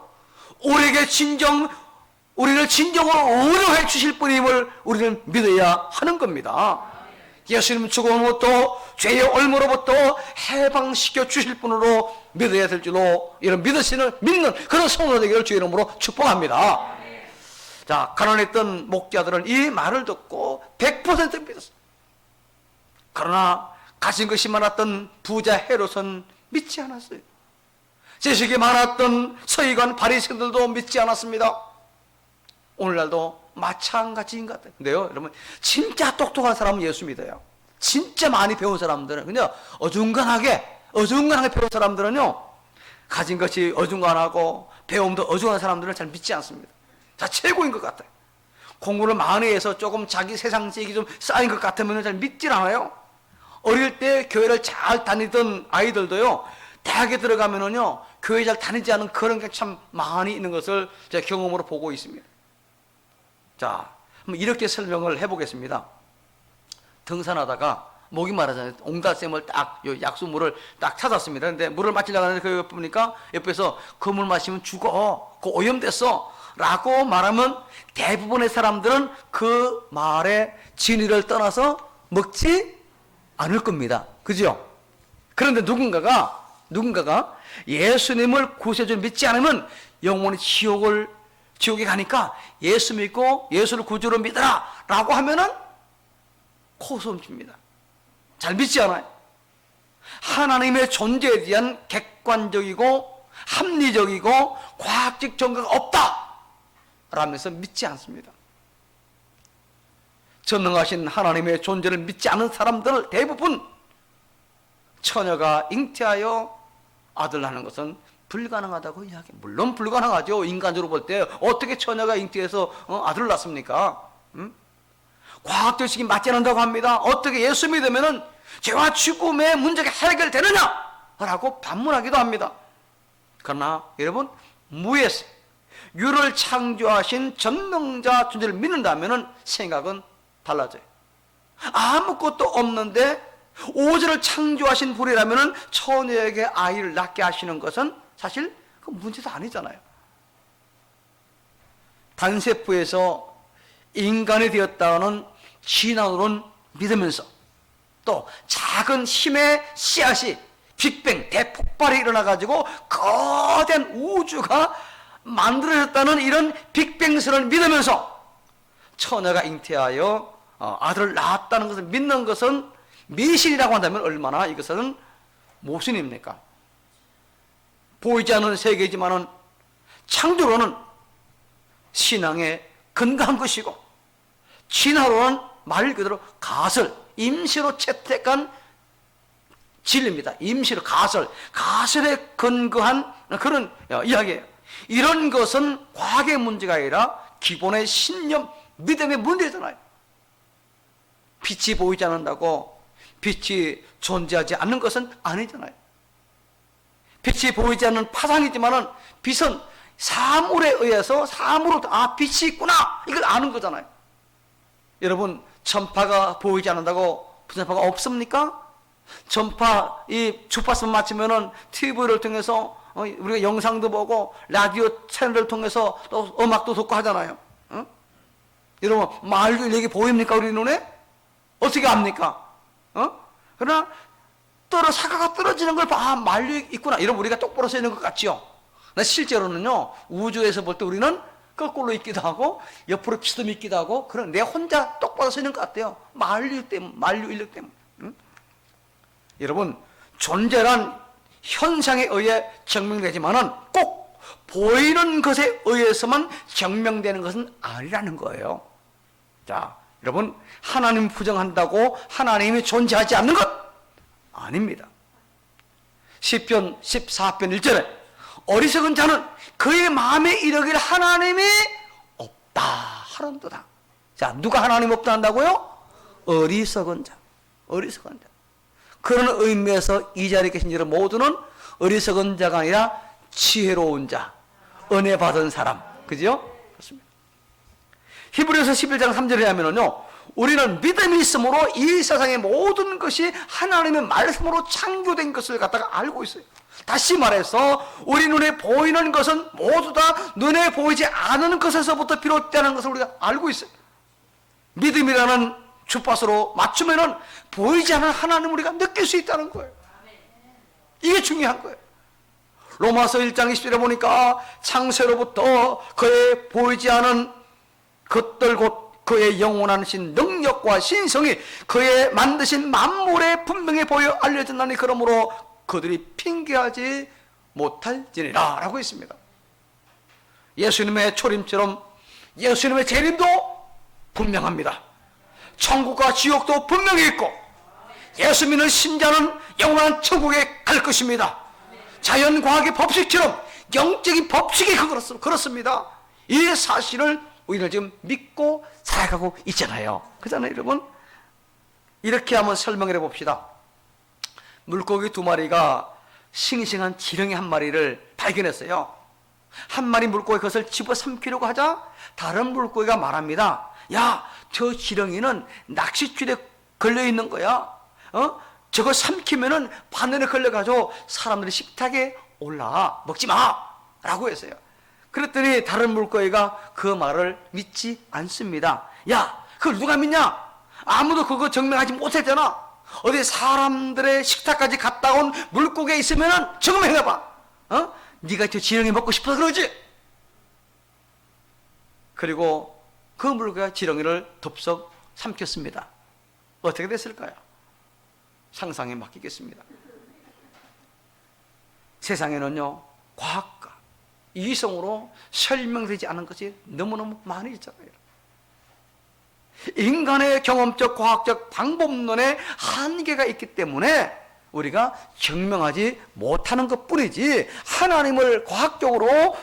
우리를 진정으로 의료해 주실 분임을 우리는 믿어야 하는 겁니다. 예수님은 죽음으로부터 죄의 얼무로부터 해방시켜 주실 분으로 믿어야 될 줄로 이런 믿는 그런 성도 되기를 주의 이름으로 축복합니다. 자, 가난했던 목자들은 이 말을 듣고 100% 믿었어요. 그러나 가진 것이 많았던 부자 헤롯은 믿지 않았어요. 지식이 많았던 서기관 바리새인들도 믿지 않았습니다. 오늘날도 마찬가지인 것 같아요. 근데요, 여러분, 진짜 똑똑한 사람은 예수 믿어요. 진짜 많이 배운 사람들은 그냥 어중간하게 배운 사람들은요, 가진 것이 어중간하고 배움도 어중간한 사람들은 잘 믿지 않습니다. 다 최고인 것 같아요. 공부를 많이 해서 조금 자기 세상지식이 좀 쌓인 것 같으면 잘 믿질 않아요. 어릴 때 교회를 잘 다니던 아이들도요, 대학에 들어가면은요, 교회 잘 다니지 않은 그런 게 참 많이 있는 것을 제가 경험으로 보고 있습니다. 자, 한번 이렇게 설명을 해보겠습니다. 등산하다가 목이 마르잖아요. 옹달샘을 딱, 요 약수물을 딱 찾았습니다. 근데 물을 마시려고 하는데 그 옆에 보니까 옆에서 그 물 마시면 죽어. 그거 오염됐어. 라고 말하면 대부분의 사람들은 그 말의 진위를 떠나서 먹지 않을 겁니다. 그죠? 그런데 누군가가 예수님을 구세주를 믿지 않으면 영원히 지옥에 가니까 예수 믿고 예수를 구주로 믿어라 라고 하면은 코소음칩니다. 잘 믿지 않아요. 하나님의 존재에 대한 객관적이고 합리적이고 과학적 증거가 없다 라면서 믿지 않습니다. 전능하신 하나님의 존재를 믿지 않은 사람들 대부분 처녀가 잉태하여 아들 낳는 것은 불가능하다고 이야기해요. 물론 불가능하죠. 인간적으로 볼 때 어떻게 처녀가 잉태해서 아들을 낳습니까? 과학적 지식이 맞지 않는다고 합니다. 어떻게 예수 믿으면은 죄와 죽음의 문제가 해결되느냐? 라고 반문하기도 합니다. 그러나 여러분, 무에서 유를 창조하신 전능자 존재를 믿는다면은 생각은 달라져요. 아무것도 없는데 오즈를 창조하신 분이라면은 처녀에게 아이를 낳게 하시는 것은 사실 그 문제도 아니잖아요. 단세포에서 인간이 되었다는 신앙으로는 믿으면서 또 작은 힘의 씨앗이 빅뱅 대폭발이 일어나가지고 거대한 우주가 만들어졌다는 이런 빅뱅스를 믿으면서 처녀가 잉태하여 아들을 낳았다는 것을 믿는 것은 미신이라고 한다면 얼마나 이것은 모순입니까? 보이지 않는 세계지만은 창조로는 신앙에 근거한 것이고, 진화로는 말 그대로 가설, 임시로 채택한 진리입니다. 임시로 가설에 근거한 그런 이야기예요. 이런 것은 과학의 문제가 아니라 기본의 신념, 믿음의 문제잖아요. 빛이 보이지 않는다고 빛이 존재하지 않는 것은 아니잖아요. 빛이 보이지 않는 파상이지만은 빛은 사물에 의해서 사물로 빛이 있구나 이걸 아는 거잖아요. 여러분, 전파가 보이지 않는다고 전파가 없습니까? 전파, 이 주파수 맞추면은 TV를 통해서 우리가 영상도 보고 라디오 채널을 통해서 또 음악도 듣고 하잖아요. 여러분, 말도 일렉이 보입니까 우리 눈에? 어떻게 압니까? 그러나 사과가 떨어지는 걸 봐, 말려 있구나. 이러면 우리가 똑바로 서 있는 것 같죠? 실제로는요, 우주에서 볼 때 우리는 거꾸로 있기도 하고 옆으로 비스듬히 있기도 하고, 그런 내 혼자 똑바로 서 있는 것 같아요. 만류 인력 때문에. 여러분, 존재란 현상에 의해 증명되지만은 꼭 보이는 것에 의해서만 증명되는 것은 아니라는 거예요. 자, 여러분, 하나님 부정한다고 하나님이 존재하지 않는 것 아닙니다. 시편 14편 1절에 어리석은 자는 그의 마음에 이르길 하나님이 없다 하는도다. 자, 누가 하나님 없다 한다고요? 어리석은 자. 어리석은 자. 그런 의미에서 이 자리에 계신 여러분 모두는 어리석은 자가 아니라 지혜로운 자, 은혜 받은 사람. 그죠? 그렇습니다. 히브리서 11장 3절에 하면은요, 우리는 믿음이 있으므로 이 세상의 모든 것이 하나님의 말씀으로 창조된 것을 갖다가 알고 있어요. 다시 말해서 우리 눈에 보이는 것은 모두 다 눈에 보이지 않는 것에서부터 비롯되는 것을 우리가 알고 있어요. 믿음이라는 주파수로 맞추면은 보이지 않는 하나님을 우리가 느낄 수 있다는 거예요. 이게 중요한 거예요. 로마서 1장 20절에 보니까 창세로부터 그의 보이지 않은 것들 곧 그의 영원한 신 능력과 신성이 그의 만드신 만물에 분명히 보여 알려졌나니 그러므로 그들이 핑계하지 못할지니라 라고 했습니다. 예수님의 초림처럼 예수님의 재림도 분명합니다. 천국과 지옥도 분명히 있고 예수 믿는 신자는 영원한 천국에 갈 것입니다. 자연과학의 법칙처럼 영적인 법칙이 그렇습니다. 이 사실을 우리는 지금 믿고 살아가고 있잖아요. 그렇잖아요, 여러분? 이렇게 한번 설명을 해봅시다. 물고기 2마리가 싱싱한 지렁이 1마리를 발견했어요. 한 마리 물고기 그것을 집어삼키려고 하자 다른 물고기가 말합니다. 야, 저 지렁이는 낚싯줄에 걸려있는 거야. 저거 삼키면은 바늘에 걸려가지고 사람들이 식탁에 올라 먹지 마 라고 했어요. 그랬더니 다른 물고기가 그 말을 믿지 않습니다. 야, 그걸 누가 믿냐? 아무도 그거 증명하지 못했잖아. 어디 사람들의 식탁까지 갔다 온 물고기에 있으면은 증명해봐. 네가 저 지렁이 먹고 싶어서 그러지? 그리고 그 물고기가 지렁이를 덥석 삼켰습니다. 어떻게 됐을까요? 상상에 맡기겠습니다. 세상에는요, 과학과 이성으로 설명되지 않은 것이 너무너무 많이 있잖아요. 인간의 경험적 과학적 방법론에 한계가 있기 때문에 우리가 증명하지 못하는 것뿐이지 하나님을 과학적으로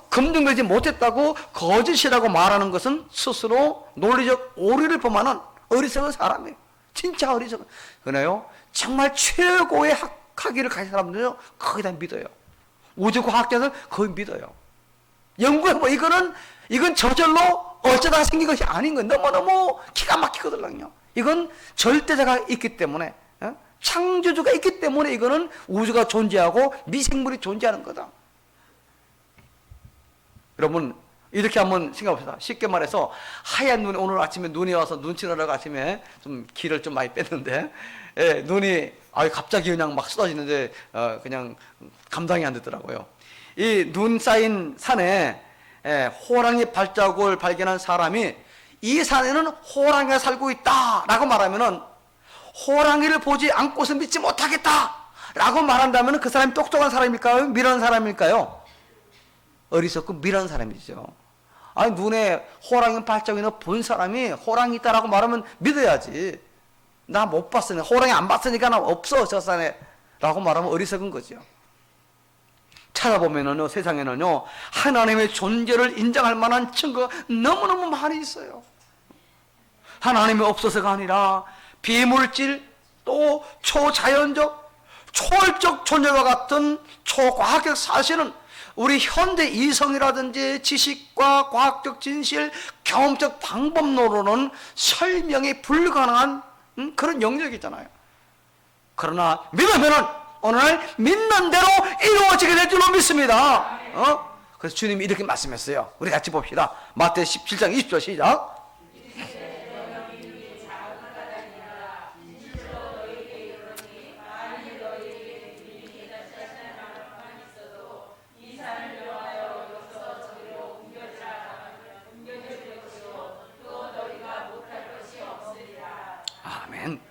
검증되지 못했다고 거짓이라고 말하는 것은 스스로 논리적 오류를 범하는 어리석은 사람이에요. 진짜 어리석은. 그러나요, 정말 최고의 학위를 가진 사람들은요 거의 다 믿어요. 우주과학자는 거의 믿어요. 연구해보, 이건 저절로 어쩌다가 생긴 것이 아닌 거예요. 너무너무 기가 막히거든요. 이건 절대자가 있기 때문에, 창조주가 있기 때문에 이거는 우주가 존재하고 미생물이 존재하는 거다. 여러분, 이렇게 한번 생각해봅시다. 쉽게 말해서 하얀 눈이, 오늘 아침에 눈이 와서 눈 치느라고 아침에 좀 기를 좀 많이 뺐는데, 눈이 갑자기 그냥 막 쏟아지는데 그냥 감당이 안 되더라고요. 이 눈 쌓인 산에 호랑이 발자국을 발견한 사람이 이 산에는 호랑이가 살고 있다라고 말하면은 호랑이를 보지 않고서 믿지 못하겠다 라고 말한다면 그 사람이 똑똑한 사람일까요? 미련한 사람일까요? 어리석고 미련한 사람이죠. 아니, 눈에 호랑이 발자국이나 본 사람이 호랑이 있다라고 말하면 믿어야지. 나 못 봤으니까, 호랑이 안 봤으니까 나 없어 저 산에 라고 말하면 어리석은 거죠. 찾아보면은요, 세상에는요 하나님의 존재를 인정할 만한 증거가 너무너무 많이 있어요. 하나님이 없어서가 아니라 비물질, 또 초자연적, 초월적 존재와 같은 초과학적 사실은 우리 현대 이성이라든지 지식과 과학적 진실, 경험적 방법론으로는 설명이 불가능한 그런 영역이잖아요. 그러나 믿으면은 오늘 믿는 대로 이루어지게 될 줄로 믿습니다. 그래서 주님이 이렇게 말씀했어요. 우리 같이 봅시다. 마태 17장 20절 시작. 아멘.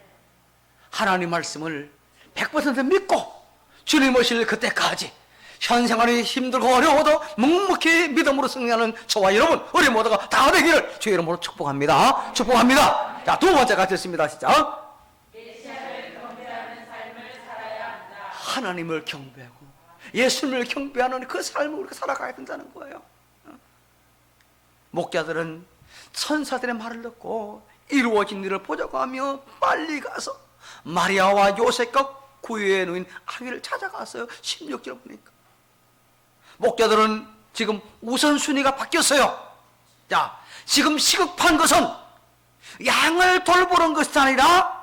하나님 말씀을 100% 믿고 주님 오실 그때까지 현생활이 힘들고 어려워도 묵묵히 믿음으로 승리하는 저와 여러분, 우리 모두가 다 되기를 주의 이름으로 축복합니다. 축복합니다. 자, 두 번째 같이 읽습니다. 시작. 하나님을 경배하고 예수님을 경배하는 그 삶을 우리가 살아가야 된다는 거예요. 목자들은 천사들의 말을 듣고 이루어진 일을 보자고 하며 빨리 가서 마리아와 요셉과 구유에 누인 아기를 찾아갔어요. 16절 보니까 목자들은 지금 우선순위가 바뀌었어요. 자, 지금 시급한 것은 양을 돌보는 것이 아니라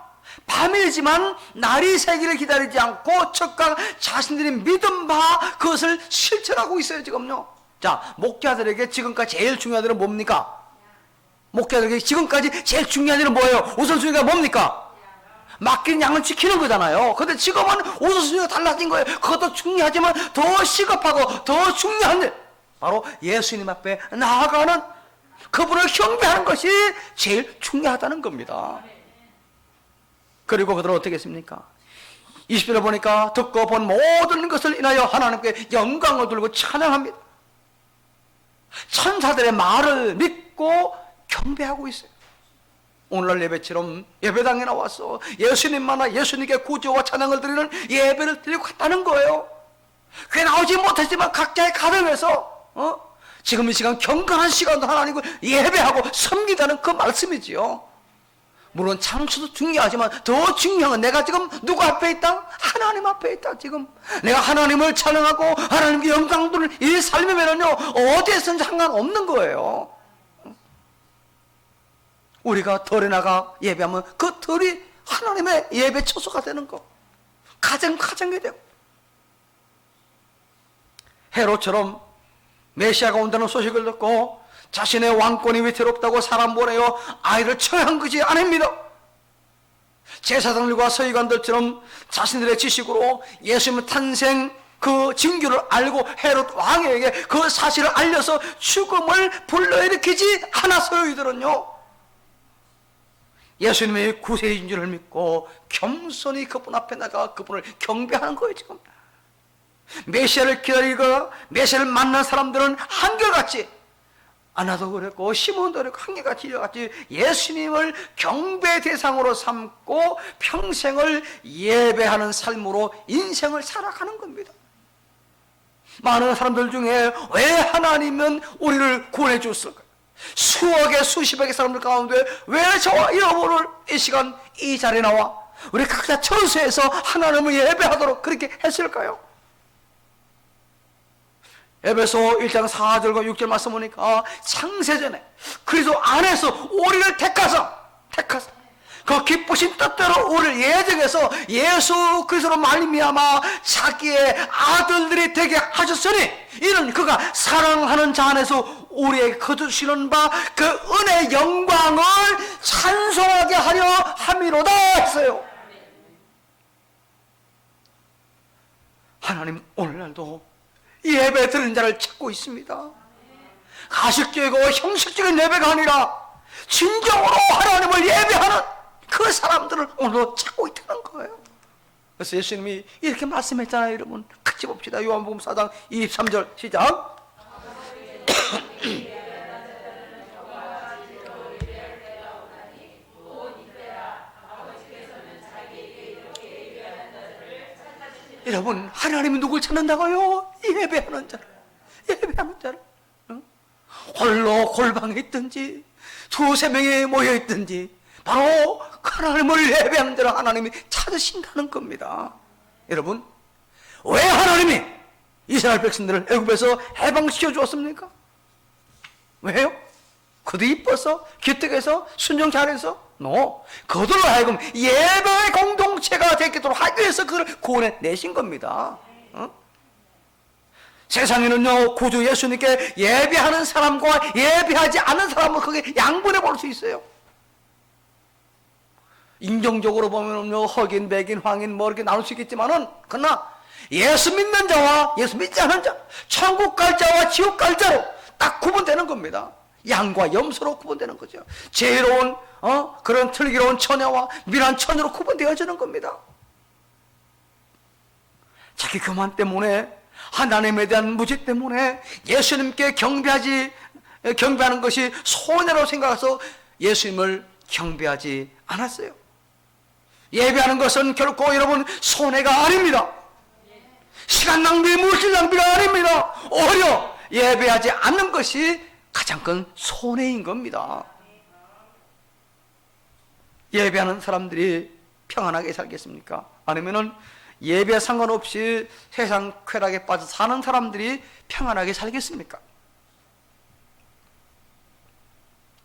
밤이지만 날이 새기를 기다리지 않고 적각 자신들이 믿은 바 그것을 실천하고 있어요. 지금요. 자, 목자들에게 지금까지 제일 중요한 일은 뭡니까? 목자들에게 지금까지 제일 중요한 일은 뭐예요? 우선순위가 뭡니까? 맡긴 양을 지키는 거잖아요. 근데 지금은 우선순위가 달라진 거예요. 그것도 중요하지만 더 시급하고 더 중요한 일, 바로 예수님 앞에 나아가는, 그분을 경배하는 것이 제일 중요하다는 겁니다. 그리고 그들은 어떻게 했습니까? 20절에 보니까 듣고 본 모든 것을 인하여 하나님께 영광을 돌리고 찬양합니다. 천사들의 말을 믿고 경배하고 있어요. 오늘날 예배처럼 예배당에 나와서 예수님 만나 예수님께 구주와 찬양을 드리는 예배를 드리고 갔다는 거예요. 그게 나오지 못했지만 각자의 가정에서 지금 이 시간 경건한 시간도 하나님을 예배하고 섬기다는 그 말씀이지요. 물론 창수도 중요하지만 더 중요한 건 내가 지금 누구 앞에 있다? 하나님 앞에 있다. 지금 내가 하나님을 찬양하고 하나님께 영광 돌리는 이 삶이면요 어디에서는 상관없는 거예요. 우리가 덜에 나가 예배하면 그 덜이 하나님의 예배 처소가 되는 거, 가정이 되고, 헤롯처럼 메시아가 온다는 소식을 듣고 자신의 왕권이 위태롭다고 사람 보내어 아이를 처형한 것이 아닙니다. 제사장들과 서기관들처럼 자신들의 지식으로 예수님의 탄생 그 징조를 알고 헤롯 왕에게 그 사실을 알려서 죽음을 불러일으키지 않았어요. 이들은요, 예수님의 구세주인 줄을 믿고 겸손히 그분 앞에 나가 그분을 경배하는 거예요. 지금 메시아를 기다리고 메시아를 만난 사람들은 한결같이, 아나도 그랬고 시몬도 그랬고 한결같이 이같이 예수님을 경배 대상으로 삼고 평생을 예배하는 삶으로 인생을 살아가는 겁니다. 많은 사람들 중에 왜 하나님은 우리를 구원해 줬을까? 수억의 수십억의 사람들 가운데 왜 저와 여러분을 이 시간 이 자리에 나와 우리 각자 처소에서 하나님을 예배하도록 그렇게 했을까요? 에베소 1장 4절과 6절 말씀 보니까 창세전에 그리스도 안에서 우리를 택하사 그 기쁘신 뜻대로 우리를 예정해서 예수 그리스도로 말미암아 자기의 아들들이 되게 하셨으니 이는 그가 사랑하는 자 안에서 우리에게 거두시는 바 그 은혜의 영광을 찬송하게 하려 함이로다 했어요. 하나님 오늘날도 예배 드리는 자를 찾고 있습니다. 가식적이고 형식적인 예배가 아니라 진정으로 하나님을 예배하는 그 사람들을 오늘도 찾고 그래서 예수님이 이렇게 말씀했잖아요. 여러분 같이 봅시다. 요한복음 4장 23절 시작. 여러분 하나님이 누굴 찾는다고요? 예배하는 자를. 예배하는 자를. 응? 홀로 골방에 있든지 두세 명이 모여 있든지 바로 하나님을 예배하는 자를 하나님이 찾으신다는 겁니다. 여러분 왜 하나님이 이스라엘 백성들을 애굽에서 해방시켜 주었습니까? 왜요? 그도 이뻐서 기특해서 순종 잘해서? 그들로 하여금 예배의 공동체가 되도록 하기 위해서 그들을 구원해 내신 겁니다. 세상에는요 구주 예수님께 예배하는 사람과 예배하지 않는 사람은 그게 양분해 볼 수 있어요. 인정적으로 보면요 흑인, 백인, 황인 뭐 이렇게 나눌 수 있겠지만은 그러나 예수 믿는 자와 예수 믿지 않는 자, 천국 갈 자와 지옥 갈 자로 딱 구분되는 겁니다. 양과 염소로 구분되는 거죠. 지혜로운 그런 슬기로운 처녀와 미란 처녀로 구분되어지는 겁니다. 자기 교만 때문에 하나님에 대한 무지 때문에 예수님께 경배하는 것이 손해로 생각해서 예수님을 경배하지 않았어요. 예배하는 것은 결코 여러분 손해가 아닙니다. 시간 낭비, 물질 낭비가 아닙니다. 오히려 예배하지 않는 것이 가장 큰 손해인 겁니다. 예배하는 사람들이 평안하게 살겠습니까? 아니면은 예배 상관없이 세상 쾌락에 빠져 사는 사람들이 평안하게 살겠습니까?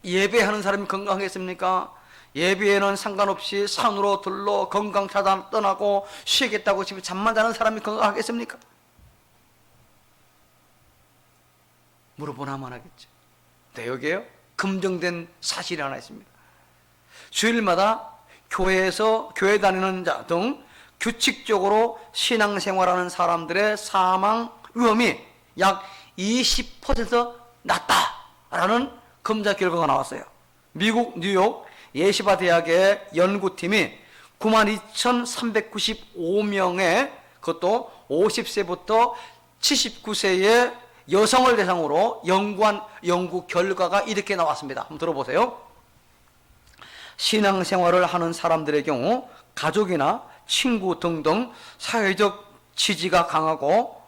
예배하는 사람이 건강하겠습니까? 예배에는 상관없이 산으로 들러 건강 찾아 떠나고 쉬겠다고 집에 잠만 자는 사람이 건강하겠습니까? 물어보나만 하겠죠. 네, 여기에요 검증된 사실이 하나 있습니다. 주일마다 교회에서 교회 다니는 자 등 규칙적으로 신앙생활하는 사람들의 사망 위험이 약 20% 낮다라는 검사 결과가 나왔어요. 미국 뉴욕 예시바 대학의 연구팀이 92,395명의 그것도 50세부터 79세의 여성을 대상으로 연구한 연구 결과가 이렇게 나왔습니다. 한번 들어보세요. 신앙생활을 하는 사람들의 경우 가족이나 친구 등등 사회적 지지가 강하고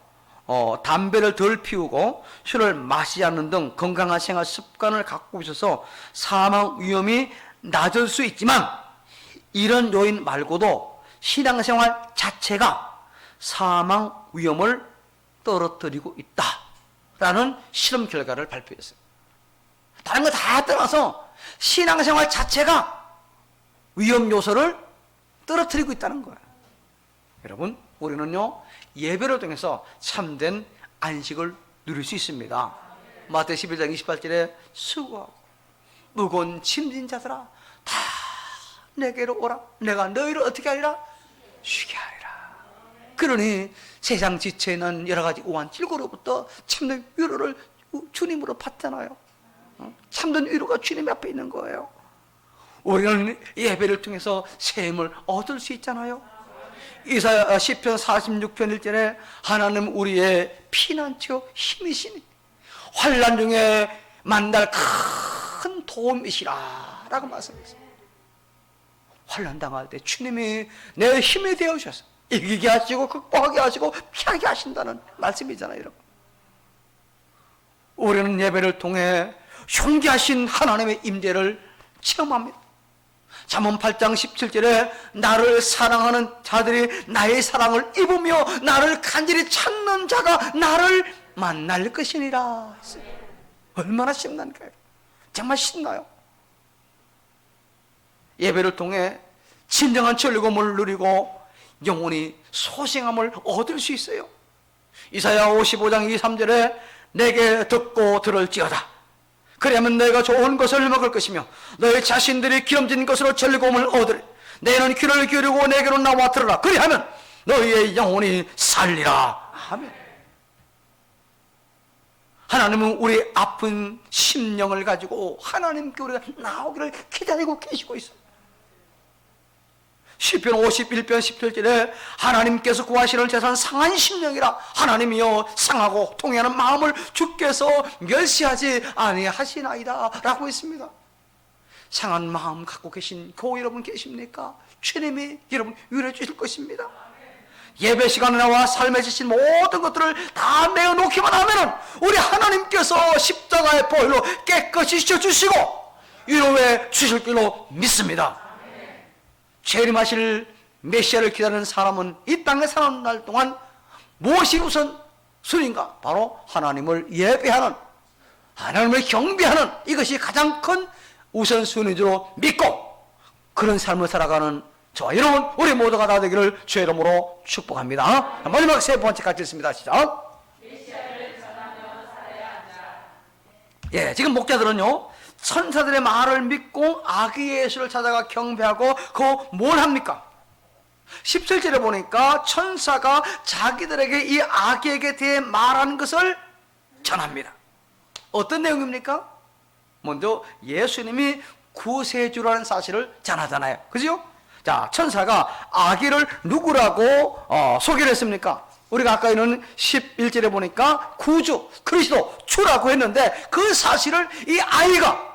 담배를 덜 피우고 술을 마시지 않는 등 건강한 생활 습관을 갖고 있어서 사망 위험이 낮을 수 있지만 이런 요인 말고도 신앙생활 자체가 사망 위험을 떨어뜨리고 있다라는 실험 결과를 발표했어요. 다른 거 다 떠나서 신앙생활 자체가 위험 요소를 떨어뜨리고 있다는 거예요. 여러분, 우리는요 예배를 통해서 참된 안식을 누릴 수 있습니다. 마태 11장 28절에 수고하고 무거운 짐진 자들아 다 내게로 오라. 내가 너희를 어떻게 하리라? 쉬게 하리라. 그러니 세상 지체에 있는 여러 가지 오한 질고로부터 참된 위로를 주님으로 받잖아요. 참된 위로가 주님 앞에 있는 거예요. 우리는 예배를 통해서 샘을 얻을 수 있잖아요. 이사야 시편 46편 1절에 하나님 우리의 피난처 힘이시니 환난 중에 만날 큰 도움이시라 라고 말씀했어요. 환난 당할 때 주님이 내 힘이 되어주셔서 이기게 하시고 극복하게 하시고 피하게 하신다는 말씀이잖아요. 여러분, 우리는 예배를 통해 흉기하신 하나님의 임재를 체험합니다. 잠언 8장 17절에 나를 사랑하는 자들이 나의 사랑을 입으며 나를 간절히 찾는 자가 나를 만날 것이니라. 얼마나 신나니까요. 정말 신나요. 예배를 통해 진정한 즐거움을 누리고 영혼이 소생함을 얻을 수 있어요. 이사야 55장 2, 3절에 내게 듣고 들을지어다. 그러면 내가 좋은 것을 먹을 것이며 너희 자신들이 기름진 것으로 즐거움을 얻으리. 너희는 귀를 기울이고 내게로 나와 들으라. 그리하면 너희의 영혼이 살리라. 아멘. 하나님은 우리 아픈 심령을 가지고 하나님께 우리가 나오기를 기다리고 계시고 있어요. 시편 51편 17절에 하나님께서 구하시는 재산 상한 심령이라 하나님이여 상하고 통해하는 마음을 주께서 멸시하지 아니하시나이다 라고 있습니다. 상한 마음 갖고 계신 교우 여러분 계십니까? 주님이 여러분 위로해 주실 것입니다. 예배 시간에 나와 삶에 지친 모든 것들을 다 내어놓기만 하면은 우리 하나님께서 십자가의 보혈로 깨끗이 씻어주시고 위로해 주실 줄로 믿습니다. 재림하실 메시아를 기다리는 사람은 이 땅에 사는 날 동안 무엇이 우선 순인가? 바로 하나님을 예배하는, 하나님을 경배하는, 이것이 가장 큰 우선순위로 믿고 그런 삶을 살아가는 저와 여러분 우리 모두가 다 되기를 주의 이름으로 축복합니다. 마지막 세 번째 같이 읽습니다. 시작. 예, 지금 목자들은요 천사들의 말을 믿고 아기 예수를 찾아가 경배하고 뭘 합니까? 17절에 보니까 천사가 자기들에게 이 아기에게 대해 말하는 것을 전합니다. 어떤 내용입니까? 먼저 예수님이 구세주라는 사실을 전하잖아요. 그죠? 자, 천사가 아기를 누구라고 소개를 했습니까? 우리가 아까 있는 11절에 보니까 구주, 그리스도, 주라고 했는데 그 사실을 이 아이가,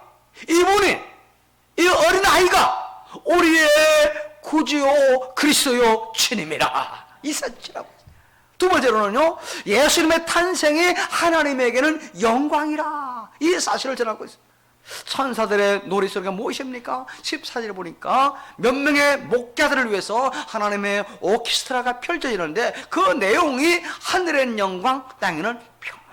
이분이, 이 어린 아이가 우리의 구주요 그리스도요 주님이라 이 사실이라고. 두 번째로는요 예수님의 탄생이 하나님에게는 영광이라 이 사실을 전하고 있습니다. 천사들의 노랫소리가 무엇입니까? 14절에 보니까 몇 명의 목자들을 위해서 하나님의 오케스트라가 펼쳐지는데 그 내용이 하늘엔 영광, 땅에는 평화.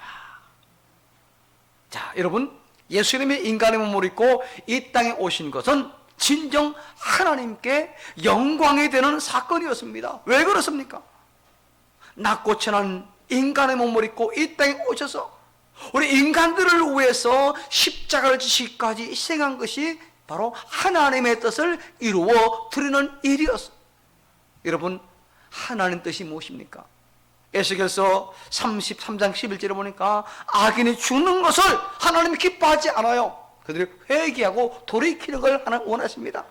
자, 여러분 예수님이 인간의 몸을 입고 이 땅에 오신 것은 진정 하나님께 영광이 되는 사건이었습니다. 왜 그렇습니까? 낮고 천한 인간의 몸을 입고 이 땅에 오셔서 우리 인간들을 위해서 십자가를 지시기까지 희생한 것이 바로 하나님의 뜻을 이루어 드리는 일이었어요. 여러분 하나님 뜻이 무엇입니까? 에스겔서 33장 11절에 보니까 악인이 죽는 것을 하나님이 기뻐하지 않아요. 그들이 회개하고 돌이키는 걸 하나님 원하십니다.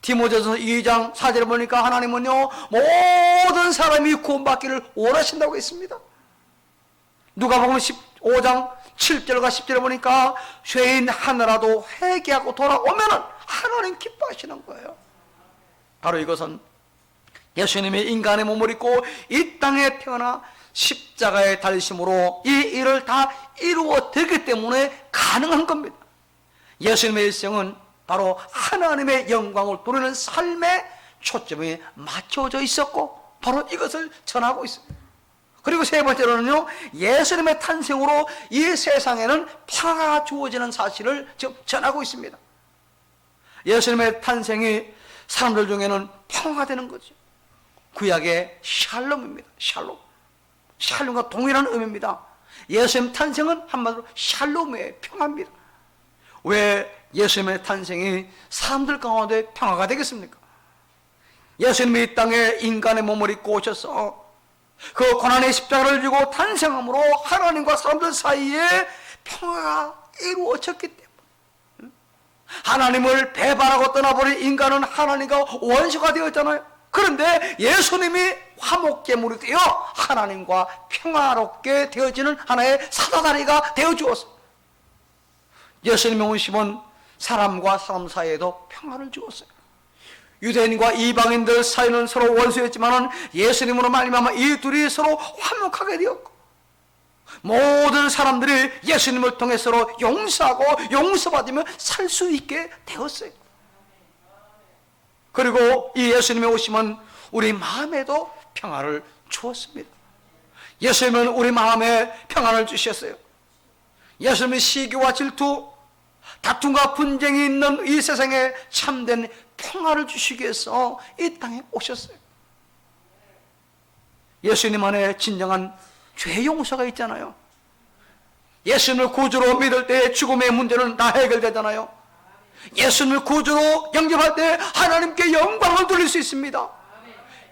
디모데전서 2장 4절에 보니까 하나님은요 모든 사람이 구원받기를 원하신다고 했습니다. 누가복음 15장 7절과 10절에 보니까 죄인 하나라도 회개하고 돌아오면은 하나님 기뻐하시는 거예요. 바로 이것은 예수님이 인간의 몸을 입고 이 땅에 태어나 십자가에 달리심으로 이 일을 다 이루어 되기 때문에 가능한 겁니다. 예수님의 일생은 바로 하나님의 영광을 돌리는 삶에 초점이 맞춰져 있었고 바로 이것을 전하고 있습니다. 그리고 세 번째로는요 예수님의 탄생으로 이 세상에는 평화가 주어지는 사실을 지금 전하고 있습니다. 예수님의 탄생이 사람들 중에는 평화가 되는 거죠. 구약의 샬롬입니다. 샬롬과 동일한 의미입니다. 예수님 탄생은 한마디로 샬롬의 평화입니다. 왜 예수님의 탄생이 사람들 가운데 평화가 되겠습니까? 예수님이 이 땅에 인간의 몸을 입고 오셔서 그 고난의 십자가를 지고 탄생함으로 하나님과 사람들 사이에 평화가 이루어졌기 때문에 하나님을 배반하고 떠나버린 인간은 하나님과 원수가 되었잖아요. 그런데 예수님이 화목제물이 되어 하나님과 평화롭게 되어지는 하나의 사다다리가 되어주었습니다. 예수님의 오심은 사람과 사람 사이에도 평화를 주었어요. 유대인과 이방인들 사이는 서로 원수였지만 예수님으로 말미암아 이 둘이 서로 화목하게 되었고 모든 사람들이 예수님을 통해 서로 용서하고 용서받으며 살 수 있게 되었어요. 그리고 이 예수님의 오심은 우리 마음에도 평화를 주었습니다. 예수님은 우리 마음에 평안을 주셨어요. 예수님은 시기와 질투, 다툼과 분쟁이 있는 이 세상에 참된 평화를 주시기 위해서 이 땅에 오셨어요. 예수님 안에 진정한 죄 용서가 있잖아요. 예수님을 구주로 믿을 때 죽음의 문제는 다 해결되잖아요. 예수님을 구주로 영접할 때 하나님께 영광을 돌릴 수 있습니다.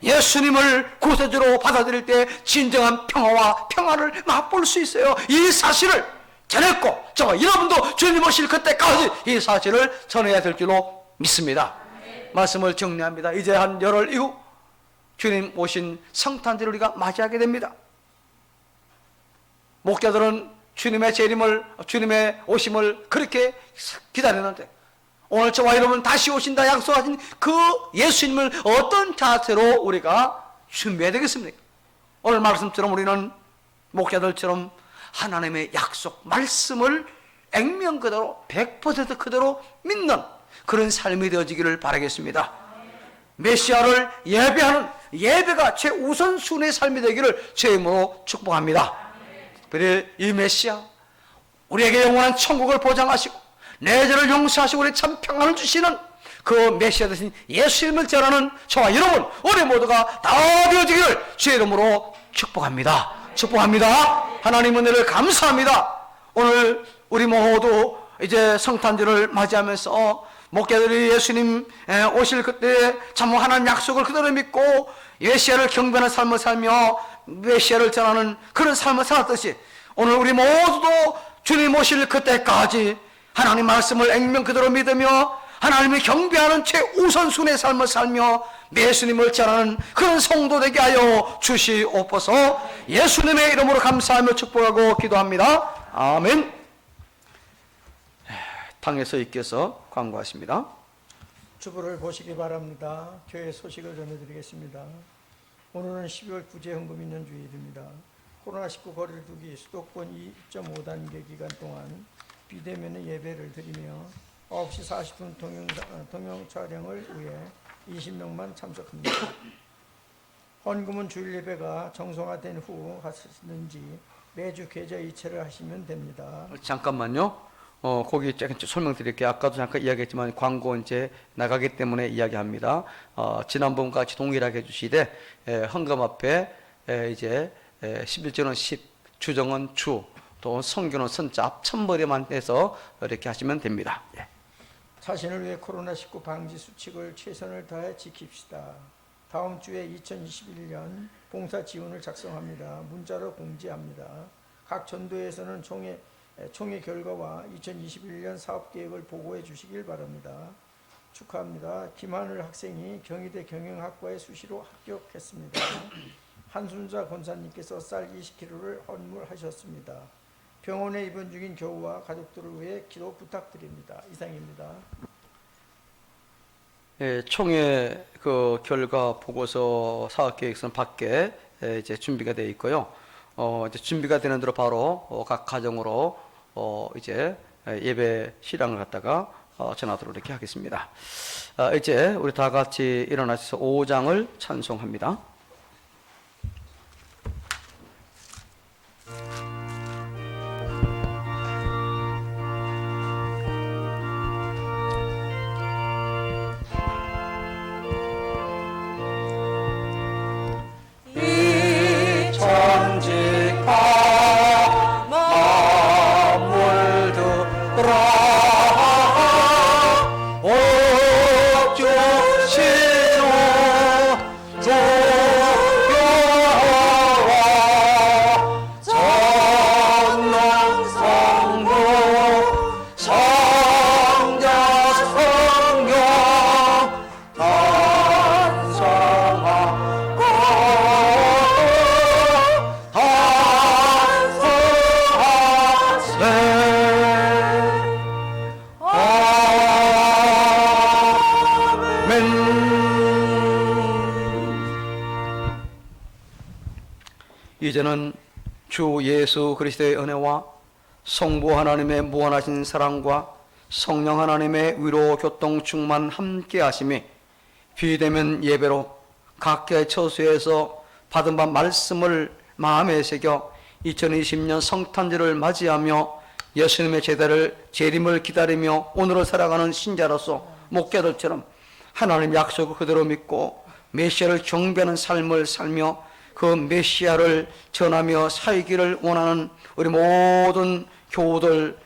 예수님을 구세주로 받아들일 때 진정한 평화와 평화를 맛볼 수 있어요. 이 사실을 전했고 저와 여러분도 주님 오실 그때까지 이 사실을 전해야 될 줄로 믿습니다. 말씀을 정리합니다. 이제 한 열흘 이후 주님 오신 성탄절을 우리가 맞이하게 됩니다. 목자들은 주님의 재림을, 주님의 오심을 그렇게 기다리는데 오늘 저와 여러분 다시 오신다 약속하신 그 예수님을 어떤 자세로 우리가 준비해야 되겠습니까? 오늘 말씀처럼 우리는 목자들처럼 하나님의 약속 말씀을 액면 그대로 100% 그대로 믿는 그런 삶이 되어지기를 바라겠습니다. 메시아를 예배하는 예배가 최우선순위의 삶이 되기를 주임으로 축복합니다. 특별히 이 메시아 우리에게 영원한 천국을 보장하시고 내 죄를 용서하시고 우리 참 평안을 주시는 그 메시아 되신 예수님을 전하는 저와 여러분 우리 모두가 다 되어지기를 주의 이름으로 축복합니다. 축복합니다. 하나님 은혜를 감사합니다. 오늘 우리 모두 이제 성탄절을 맞이하면서 목자들이 예수님 오실 그때 참 하나님 약속을 그대로 믿고 메시아를 경배하는 삶을 살며 메시아를 전하는 그런 삶을 살았듯이 오늘 우리 모두도 주님 오실 그때까지 하나님 말씀을 액면 그대로 믿으며 하나님을 경배하는 최우선순위의 삶을 살며 예수님을 전하는 그런 성도 되게 하여 주시옵소서. 예수님의 이름으로 감사하며 축복하고 기도합니다. 아멘. 당에서 있께서 광고하십니다. 주보를 보시기 바랍니다. 교회 소식을 전해드리겠습니다. 오늘은 12월 구제 헌금 있는 주일입니다. 코로나19 거리를 두기 수도권 2.5단계 기간 동안 비대면의 예배를 드리며 9시 40분 동영 촬영을 위해 20명만 참석합니다. 헌금은 주일 예배가 정상화된 후 하시는지 매주 계좌 이체를 하시면 됩니다. 잠깐만요. 거기 설명드릴게요. 아까도 잠깐 이야기했지만 광고 이제 나가기 때문에 이야기합니다. 지난번과 같이 동일하게 해주시되 헌금 앞에 이제 11조는 10, 주정은 주, 또 성교는 선자 앞천벌에만 해서 이렇게 하시면 됩니다. 예. 자신을 위해 코로나19 방지 수칙을 최선을 다해 지킵시다. 다음 주에 2021년 봉사 지원을 작성합니다. 문자로 공지합니다. 각 전도에서는 총회 결과와 2021년 사업계획을 보고해 주시길 바랍니다. 축하합니다. 김하늘 학생이 경희대 경영학과의 수시로 합격했습니다. 한순자 권사님께서 쌀 20kg를 헌물하셨습니다. 병원에 입원 중인 교우와 가족들을 위해 기도 부탁드립니다. 이상입니다. 예, 총회 그 결과 보고서 사업계획서는 밖에 이제 준비가 되어 있고요. 이제 준비가 되는 대로 바로 각 가정으로 이제 예배 실황을 갖다가 전하도록 이렇게 하겠습니다. 이제 우리 다 같이 일어나셔서 5장을 찬송합니다. 이제는 주 예수 그리스도의 은혜와 성부 하나님의 무한하신 사랑과 성령 하나님의 위로 교통 충만 함께 하심이 비대면 예배로 각계의 처소에서 받은 바 말씀을 마음에 새겨 2020년 성탄절을 맞이하며 예수님의 제자를 재림을 기다리며 오늘을 살아가는 신자로서 목자들처럼 하나님 약속을 그대로 믿고 메시아를 경배하는 삶을 살며 그 메시아를 전하며 살기를 원하는 우리 모든 교우들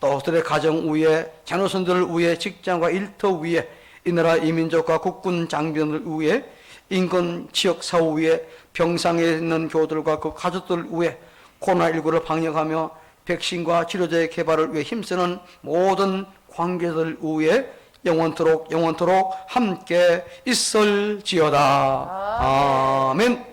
또 그들의 가정 위에 자녀손들을 위해 직장과 일터 위에 이 나라 이민족과 국군 장병들 위해 인근 지역 사후 위에 병상에 있는 교우들과 그 가족들 위해 코로나19를 방역하며 백신과 치료제의 개발을 위해 힘쓰는 모든 관계들 위해 영원토록 함께 있을지어다. 아멘.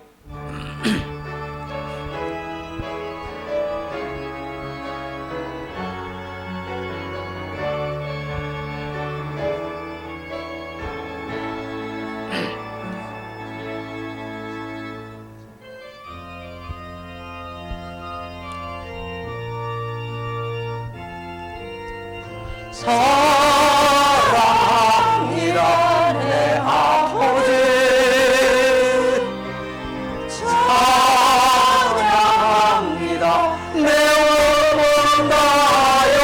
사랑합니다 내 아버지, 찬양합니다 내 어머나여,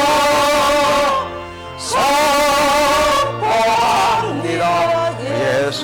선포합니다 예수